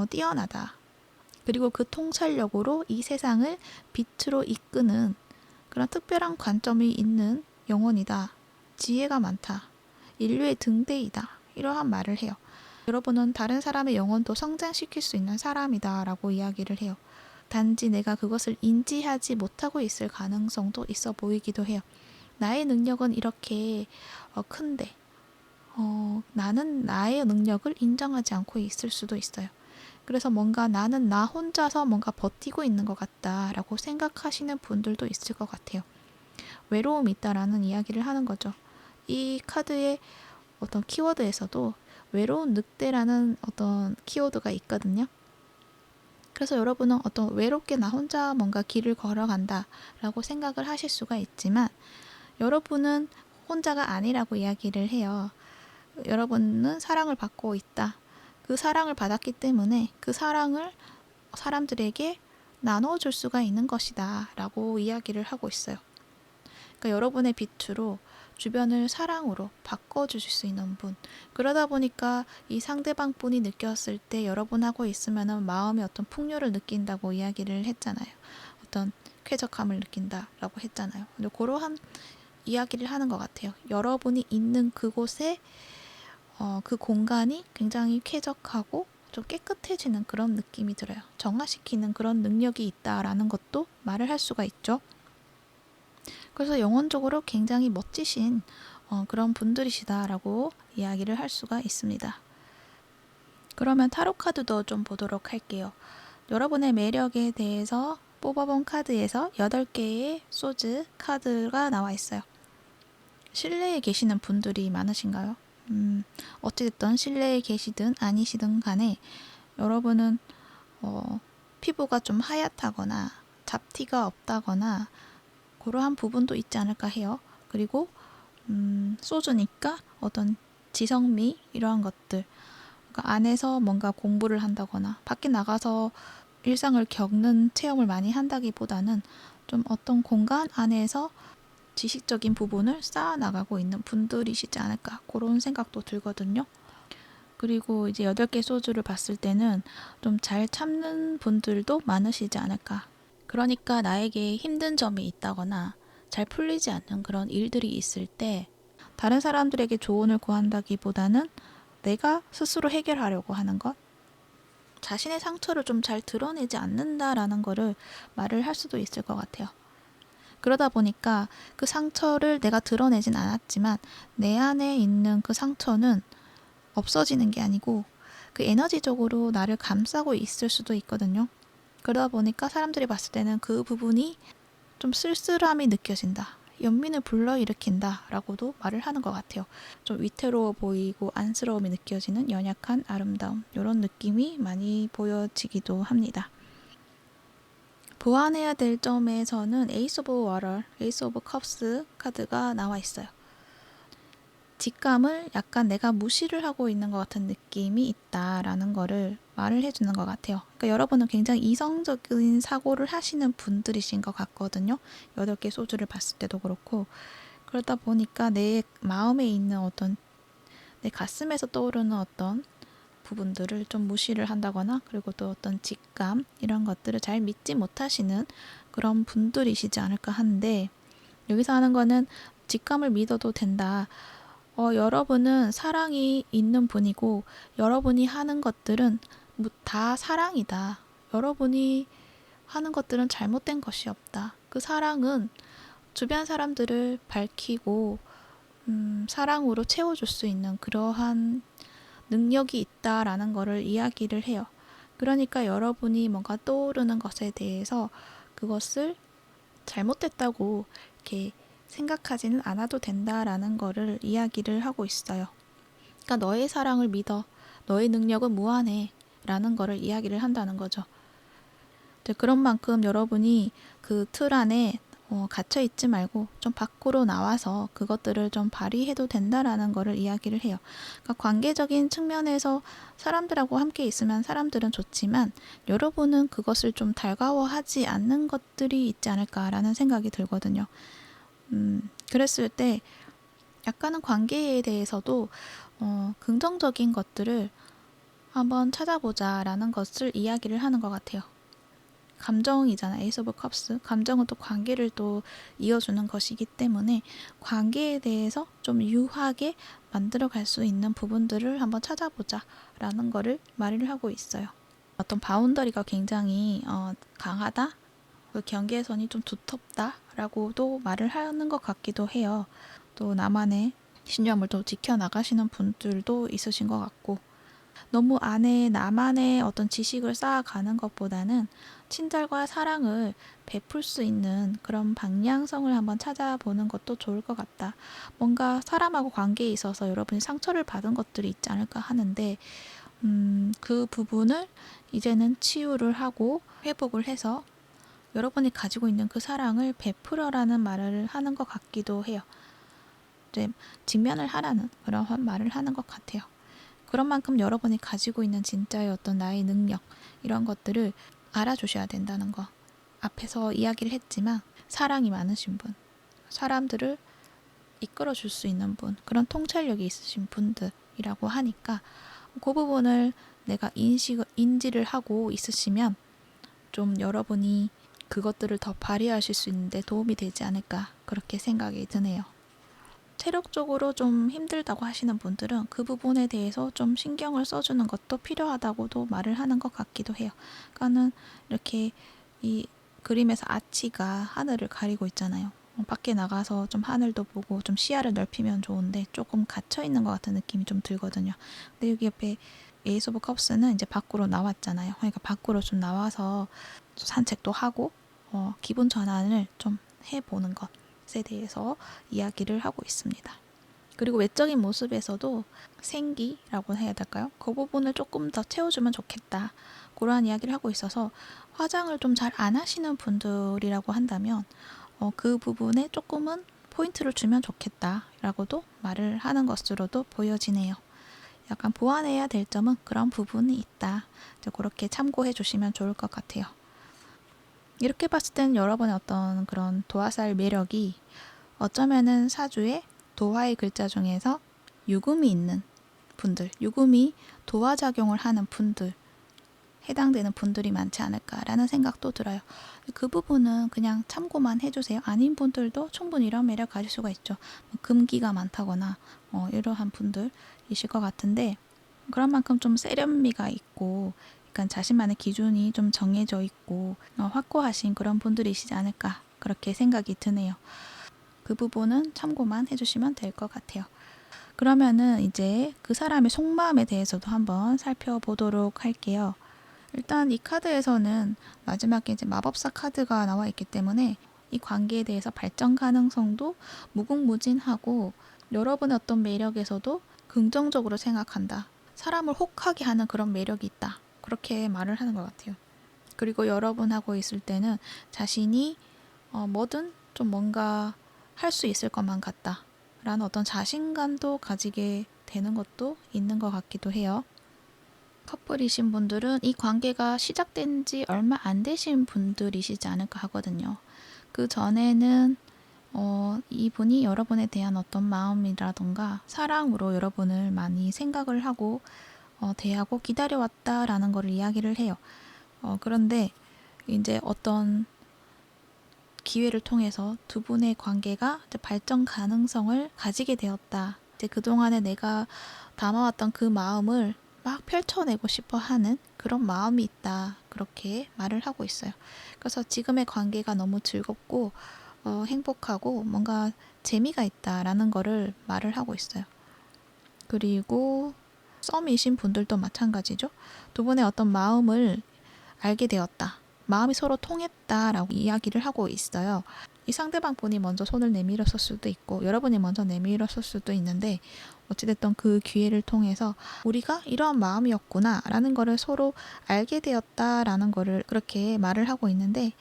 뛰어나다. 그리고 그 통찰력으로 이 세상을 빛으로 이끄는 그런 특별한 관점이 있는 영혼이다. 지혜가 많다. 인류의 등대이다. 이러한 말을 해요. 여러분은 다른 사람의 영혼도 성장시킬 수 있는 사람이다 라고 이야기를 해요. 단지 내가 그것을 인지하지 못하고 있을 가능성도 있어 보이기도 해요. 나의 능력은 이렇게 큰데 나는 나의 능력을 인정하지 않고 있을 수도 있어요. 그래서 뭔가 나는 나 혼자서 뭔가 버티고 있는 것 같다라고 생각하시는 분들도 있을 것 같아요. 외로움이 있다라는 이야기를 하는 거죠. 이 카드의 어떤 키워드에서도 외로운 늑대라는 어떤 키워드가 있거든요. 그래서 여러분은 어떤 외롭게 나 혼자 뭔가 길을 걸어간다 라고 생각을 하실 수가 있지만 여러분은 혼자가 아니라고 이야기를 해요. 여러분은 사랑을 받고 있다. 그 사랑을 받았기 때문에 그 사랑을 사람들에게 나눠줄 수가 있는 것이다 라고 이야기를 하고 있어요. 그러니까 여러분의 빛으로 주변을 사랑으로 바꿔주실 수 있는 분. 그러다 보니까 이 상대방 분이 느꼈을 때 여러분하고 있으면 마음의 어떤 풍요를 느낀다고 이야기를 했잖아요. 어떤 쾌적함을 느낀다라고 했잖아요. 근데 그러한 이야기를 하는 것 같아요. 여러분이 있는 그곳에 그 공간이 굉장히 쾌적하고 좀 깨끗해지는 그런 느낌이 들어요. 정화시키는 그런 능력이 있다라는 것도 말을 할 수가 있죠. 그래서 영혼적으로 굉장히 멋지신 그런 분들이시다라고 이야기를 할 수가 있습니다. 그러면 타로 카드도 좀 보도록 할게요. 여러분의 매력에 대해서 뽑아본 카드에서 8개의 소즈 카드가 나와 있어요. 실내에 계시는 분들이 많으신가요? 어찌됐든 실내에 계시든 아니시든 간에 여러분은 피부가 좀 하얗다거나 잡티가 없다거나 그러한 부분도 있지 않을까 해요. 그리고 소주니까 어떤 지성미 이러한 것들 그러니까 안에서 뭔가 공부를 한다거나 밖에 나가서 일상을 겪는 체험을 많이 한다기보다는 좀 어떤 공간 안에서 지식적인 부분을 쌓아 나가고 있는 분들이시지 않을까 그런 생각도 들거든요. 그리고 이제 8개 소주를 봤을 때는 좀 잘 참는 분들도 많으시지 않을까. 그러니까 나에게 힘든 점이 있다거나 잘 풀리지 않는 그런 일들이 있을 때 다른 사람들에게 조언을 구한다기보다는 내가 스스로 해결하려고 하는 것, 자신의 상처를 좀 잘 드러내지 않는다라는 거를 말을 할 수도 있을 것 같아요. 그러다 보니까 그 상처를 내가 드러내진 않았지만 내 안에 있는 그 상처는 없어지는 게 아니고 그 에너지적으로 나를 감싸고 있을 수도 있거든요. 그러다 보니까 사람들이 봤을 때는 그 부분이 좀 쓸쓸함이 느껴진다. 연민을 불러일으킨다 라고도 말을 하는 것 같아요. 좀 위태로워 보이고 안쓰러움이 느껴지는 연약한 아름다움 이런 느낌이 많이 보여지기도 합니다. 보완해야 될 점에서는 에이스 오브 워터, 에이스 오브 컵스 카드가 나와 있어요. 직감을 약간 내가 무시를 하고 있는 것 같은 느낌이 있다라는 거를 말을 해주는 것 같아요. 그러니까 여러분은 굉장히 이성적인 사고를 하시는 분들이신 것 같거든요. 8개 소주를 봤을 때도 그렇고 그러다 보니까 내 마음에 있는 어떤 내 가슴에서 떠오르는 어떤 부분들을 좀 무시를 한다거나 그리고 또 어떤 직감 이런 것들을 잘 믿지 못하시는 그런 분들이시지 않을까 하는데 여기서 하는 거는 직감을 믿어도 된다. 여러분은 사랑이 있는 분이고 여러분이 하는 것들은 다 사랑이다. 여러분이 하는 것들은 잘못된 것이 없다. 그 사랑은 주변 사람들을 밝히고 사랑으로 채워줄 수 있는 그러한 능력이 있다라는 거를 이야기를 해요. 그러니까 여러분이 뭔가 떠오르는 것에 대해서 그것을 잘못됐다고 이렇게 생각하지는 않아도 된다라는 거를 이야기를 하고 있어요. 그러니까 너의 사랑을 믿어. 너의 능력은 무한해. 라는 거를 이야기를 한다는 거죠. 그런 만큼 여러분이 그 틀 안에 갇혀 있지 말고 좀 밖으로 나와서 그것들을 좀 발휘해도 된다라는 거를 이야기를 해요. 그러니까 관계적인 측면에서 사람들하고 함께 있으면 사람들은 좋지만 여러분은 그것을 좀 달가워하지 않는 것들이 있지 않을까라는 생각이 들거든요. 그랬을 때 약간은 관계에 대해서도 긍정적인 것들을 한번 찾아보자라는 것을 이야기를 하는 것 같아요. 감정이잖아. 에이스 오브 컵스. 감정은 또 관계를 또 이어주는 것이기 때문에 관계에 대해서 좀 유하게 만들어 갈 수 있는 부분들을 한번 찾아보자 라는 거를 말을 하고 있어요. 어떤 바운더리가 굉장히 강하다? 그 경계선이 좀 두텁다 라고도 말을 하는 것 같기도 해요. 또 나만의 신념을 또 지켜나가시는 분들도 있으신 것 같고, 너무 안에 나만의 어떤 지식을 쌓아가는 것보다는 친절과 사랑을 베풀 수 있는 그런 방향성을 한번 찾아보는 것도 좋을 것 같다. 뭔가 사람하고 관계에 있어서 여러분이 상처를 받은 것들이 있지 않을까 하는데, 그 부분을 이제는 치유를 하고 회복을 해서 여러분이 가지고 있는 그 사랑을 베풀어라는 말을 하는 것 같기도 해요. 이제 직면을 하라는 그런 말을 하는 것 같아요. 그런 만큼 여러분이 가지고 있는 진짜의 어떤 나의 능력, 이런 것들을 알아주셔야 된다는 거. 앞에서 이야기를 했지만 사랑이 많으신 분, 사람들을 이끌어 줄 수 있는 분, 그런 통찰력이 있으신 분들이라고 하니까 그 부분을 내가 인지를 하고 있으시면 좀 여러분이 그것들을 더 발휘하실 수 있는데 도움이 되지 않을까, 그렇게 생각이 드네요. 체력적으로 좀 힘들다고 하시는 분들은 그 부분에 대해서 좀 신경을 써주는 것도 필요하다고도 말을 하는 것 같기도 해요. 그러니까는 이렇게 이 그림에서 아치가 하늘을 가리고 있잖아요. 밖에 나가서 좀 하늘도 보고 좀 시야를 넓히면 좋은데 조금 갇혀 있는 것 같은 느낌이 좀 들거든요. 근데 여기 옆에 에이스 오브 컵스는 이제 밖으로 나왔잖아요. 그러니까 밖으로 좀 나와서 산책도 하고 기분 전환을 좀 해보는 것에 대해서 이야기를 하고 있습니다. 그리고 외적인 모습에서도 생기라고 해야 될까요? 그 부분을 조금 더 채워주면 좋겠다. 그러한 이야기를 하고 있어서 화장을 좀 잘 안 하시는 분들이라고 한다면 그 부분에 조금은 포인트를 주면 좋겠다라고도 말을 하는 것으로도 보여지네요. 약간 보완해야 될 점은 그런 부분이 있다. 그렇게 참고해 주시면 좋을 것 같아요. 이렇게 봤을 땐 여러분의 어떤 그런 도화살 매력이 어쩌면은 사주에 도화의 글자 중에서 유금이 있는 분들, 유금이 도화작용을 하는 분들, 해당되는 분들이 많지 않을까라는 생각도 들어요. 그 부분은 그냥 참고만 해주세요. 아닌 분들도 충분히 이런 매력 가질 수가 있죠. 금기가 많다거나 이러한 분들이실 것 같은데, 그런 만큼 좀 세련미가 있고 약간 자신만의 기준이 좀 정해져 있고 확고하신 그런 분들이시지 않을까, 그렇게 생각이 드네요. 그 부분은 참고만 해주시면 될 것 같아요. 그러면은 이제 그 사람의 속마음에 대해서도 한번 살펴보도록 할게요. 일단 이 카드에서는 마지막에 이제 마법사 카드가 나와 있기 때문에 이 관계에 대해서 발전 가능성도 무궁무진하고 여러분의 어떤 매력에서도 긍정적으로 생각한다. 사람을 혹하게 하는 그런 매력이 있다. 그렇게 말을 하는 것 같아요. 그리고 여러분하고 있을 때는 자신이 뭐든 좀 뭔가 할 수 있을 것만 같다 라는 어떤 자신감도 가지게 되는 것도 있는 것 같기도 해요. 커플이신 분들은 이 관계가 시작된 지 얼마 안 되신 분들이시지 않을까 하거든요. 그 전에는 이분이 여러분에 대한 어떤 마음이라던가 사랑으로 여러분을 많이 생각을 하고 대하고 기다려왔다라는 걸 이야기를 해요. 그런데 이제 어떤 기회를 통해서 두 분의 관계가 이제 발전 가능성을 가지게 되었다. 이제 그동안에 내가 담아왔던 그 마음을 막 펼쳐내고 싶어 하는 그런 마음이 있다. 그렇게 말을 하고 있어요. 그래서 지금의 관계가 너무 즐겁고 행복하고 뭔가 재미가 있다라는 거를 말을 하고 있어요. 그리고 썸이신 분들도 마찬가지죠. 두 분의 어떤 마음을 알게 되었다. 마음이 서로 통했다라고 이야기를 하고 있어요. 이 상대방 분이 먼저 손을 내밀었을 수도 있고 여러분이 먼저 내밀었을 수도 있는데 어찌됐든 그 기회를 통해서 우리가 이러한 마음이었구나 라는 거를 서로 알게 되었다라는 거를 그렇게 말을 하고 있는데,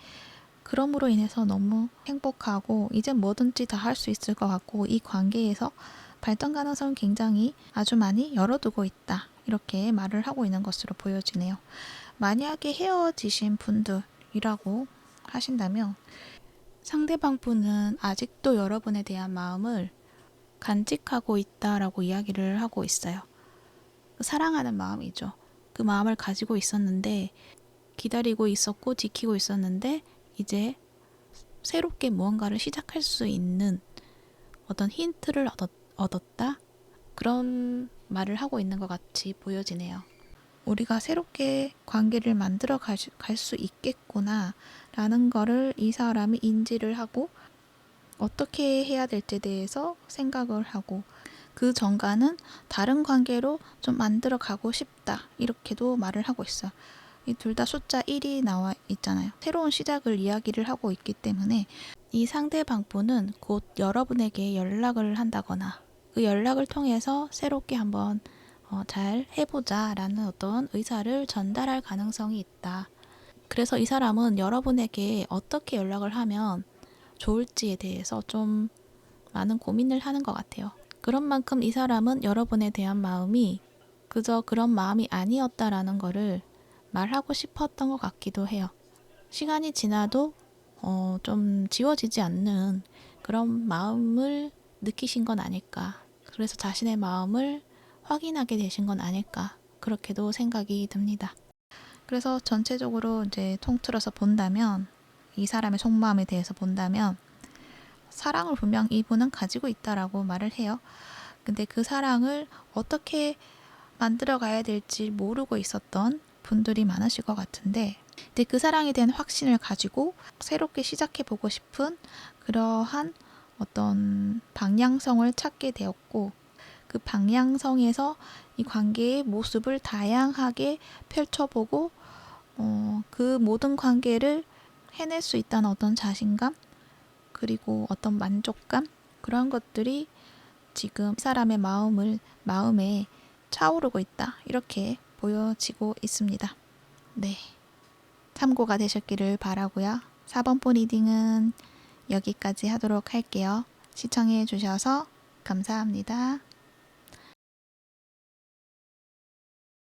그럼으로 인해서 너무 행복하고 이제 뭐든지 다 할 수 있을 것 같고 이 관계에서 발전 가능성은 굉장히 아주 많이 열어두고 있다. 이렇게 말을 하고 있는 것으로 보여지네요. 만약에 헤어지신 분들이라고 하신다면 상대방 분은 아직도 여러분에 대한 마음을 간직하고 있다라고 이야기를 하고 있어요. 사랑하는 마음이죠. 그 마음을 가지고 있었는데 기다리고 있었고 지키고 있었는데 이제 새롭게 무언가를 시작할 수 있는 어떤 힌트를 얻었다? 그런 말을 하고 있는 것 같이 보여지네요. 우리가 새롭게 관계를 만들어 갈 수 있겠구나 라는 거를 이 사람이 인지를 하고 어떻게 해야 될지에 대해서 생각을 하고 그 전과는 다른 관계로 좀 만들어 가고 싶다 이렇게도 말을 하고 있어요. 이 둘 다 숫자 1이 나와 있잖아요. 새로운 시작을 이야기를 하고 있기 때문에 이 상대 방포는 곧 여러분에게 연락을 한다거나 그 연락을 통해서 새롭게 한번 잘 해보자 라는 어떤 의사를 전달할 가능성이 있다. 그래서 이 사람은 여러분에게 어떻게 연락을 하면 좋을지에 대해서 좀 많은 고민을 하는 것 같아요. 그런 만큼 이 사람은 여러분에 대한 마음이 그저 그런 마음이 아니었다라는 거를 말하고 싶었던 것 같기도 해요. 시간이 지나도 좀 지워지지 않는 그런 마음을 느끼신 건 아닐까. 그래서 자신의 마음을 확인하게 되신 건 아닐까. 그렇게도 생각이 듭니다. 그래서 전체적으로 이제 통틀어서 본다면 이 사람의 속마음에 대해서 본다면 사랑을 분명 이분은 가지고 있다라고 말을 해요. 근데 그 사랑을 어떻게 만들어 가야 될지 모르고 있었던 분들이 많으실 것 같은데 근데 그 사랑에 대한 확신을 가지고 새롭게 시작해보고 싶은 그러한 어떤 방향성을 찾게 되었고 그 방향성에서 이 관계의 모습을 다양하게 펼쳐보고 그 모든 관계를 해낼 수 있다는 어떤 자신감 그리고 어떤 만족감 그런 것들이 지금 이 사람의 마음에 차오르고 있다 이렇게 보여지고 있습니다. 네, 참고가 되셨기를 바라고요. 4번포 리딩은 여기까지 하도록 할게요. 시청해 주셔서 감사합니다.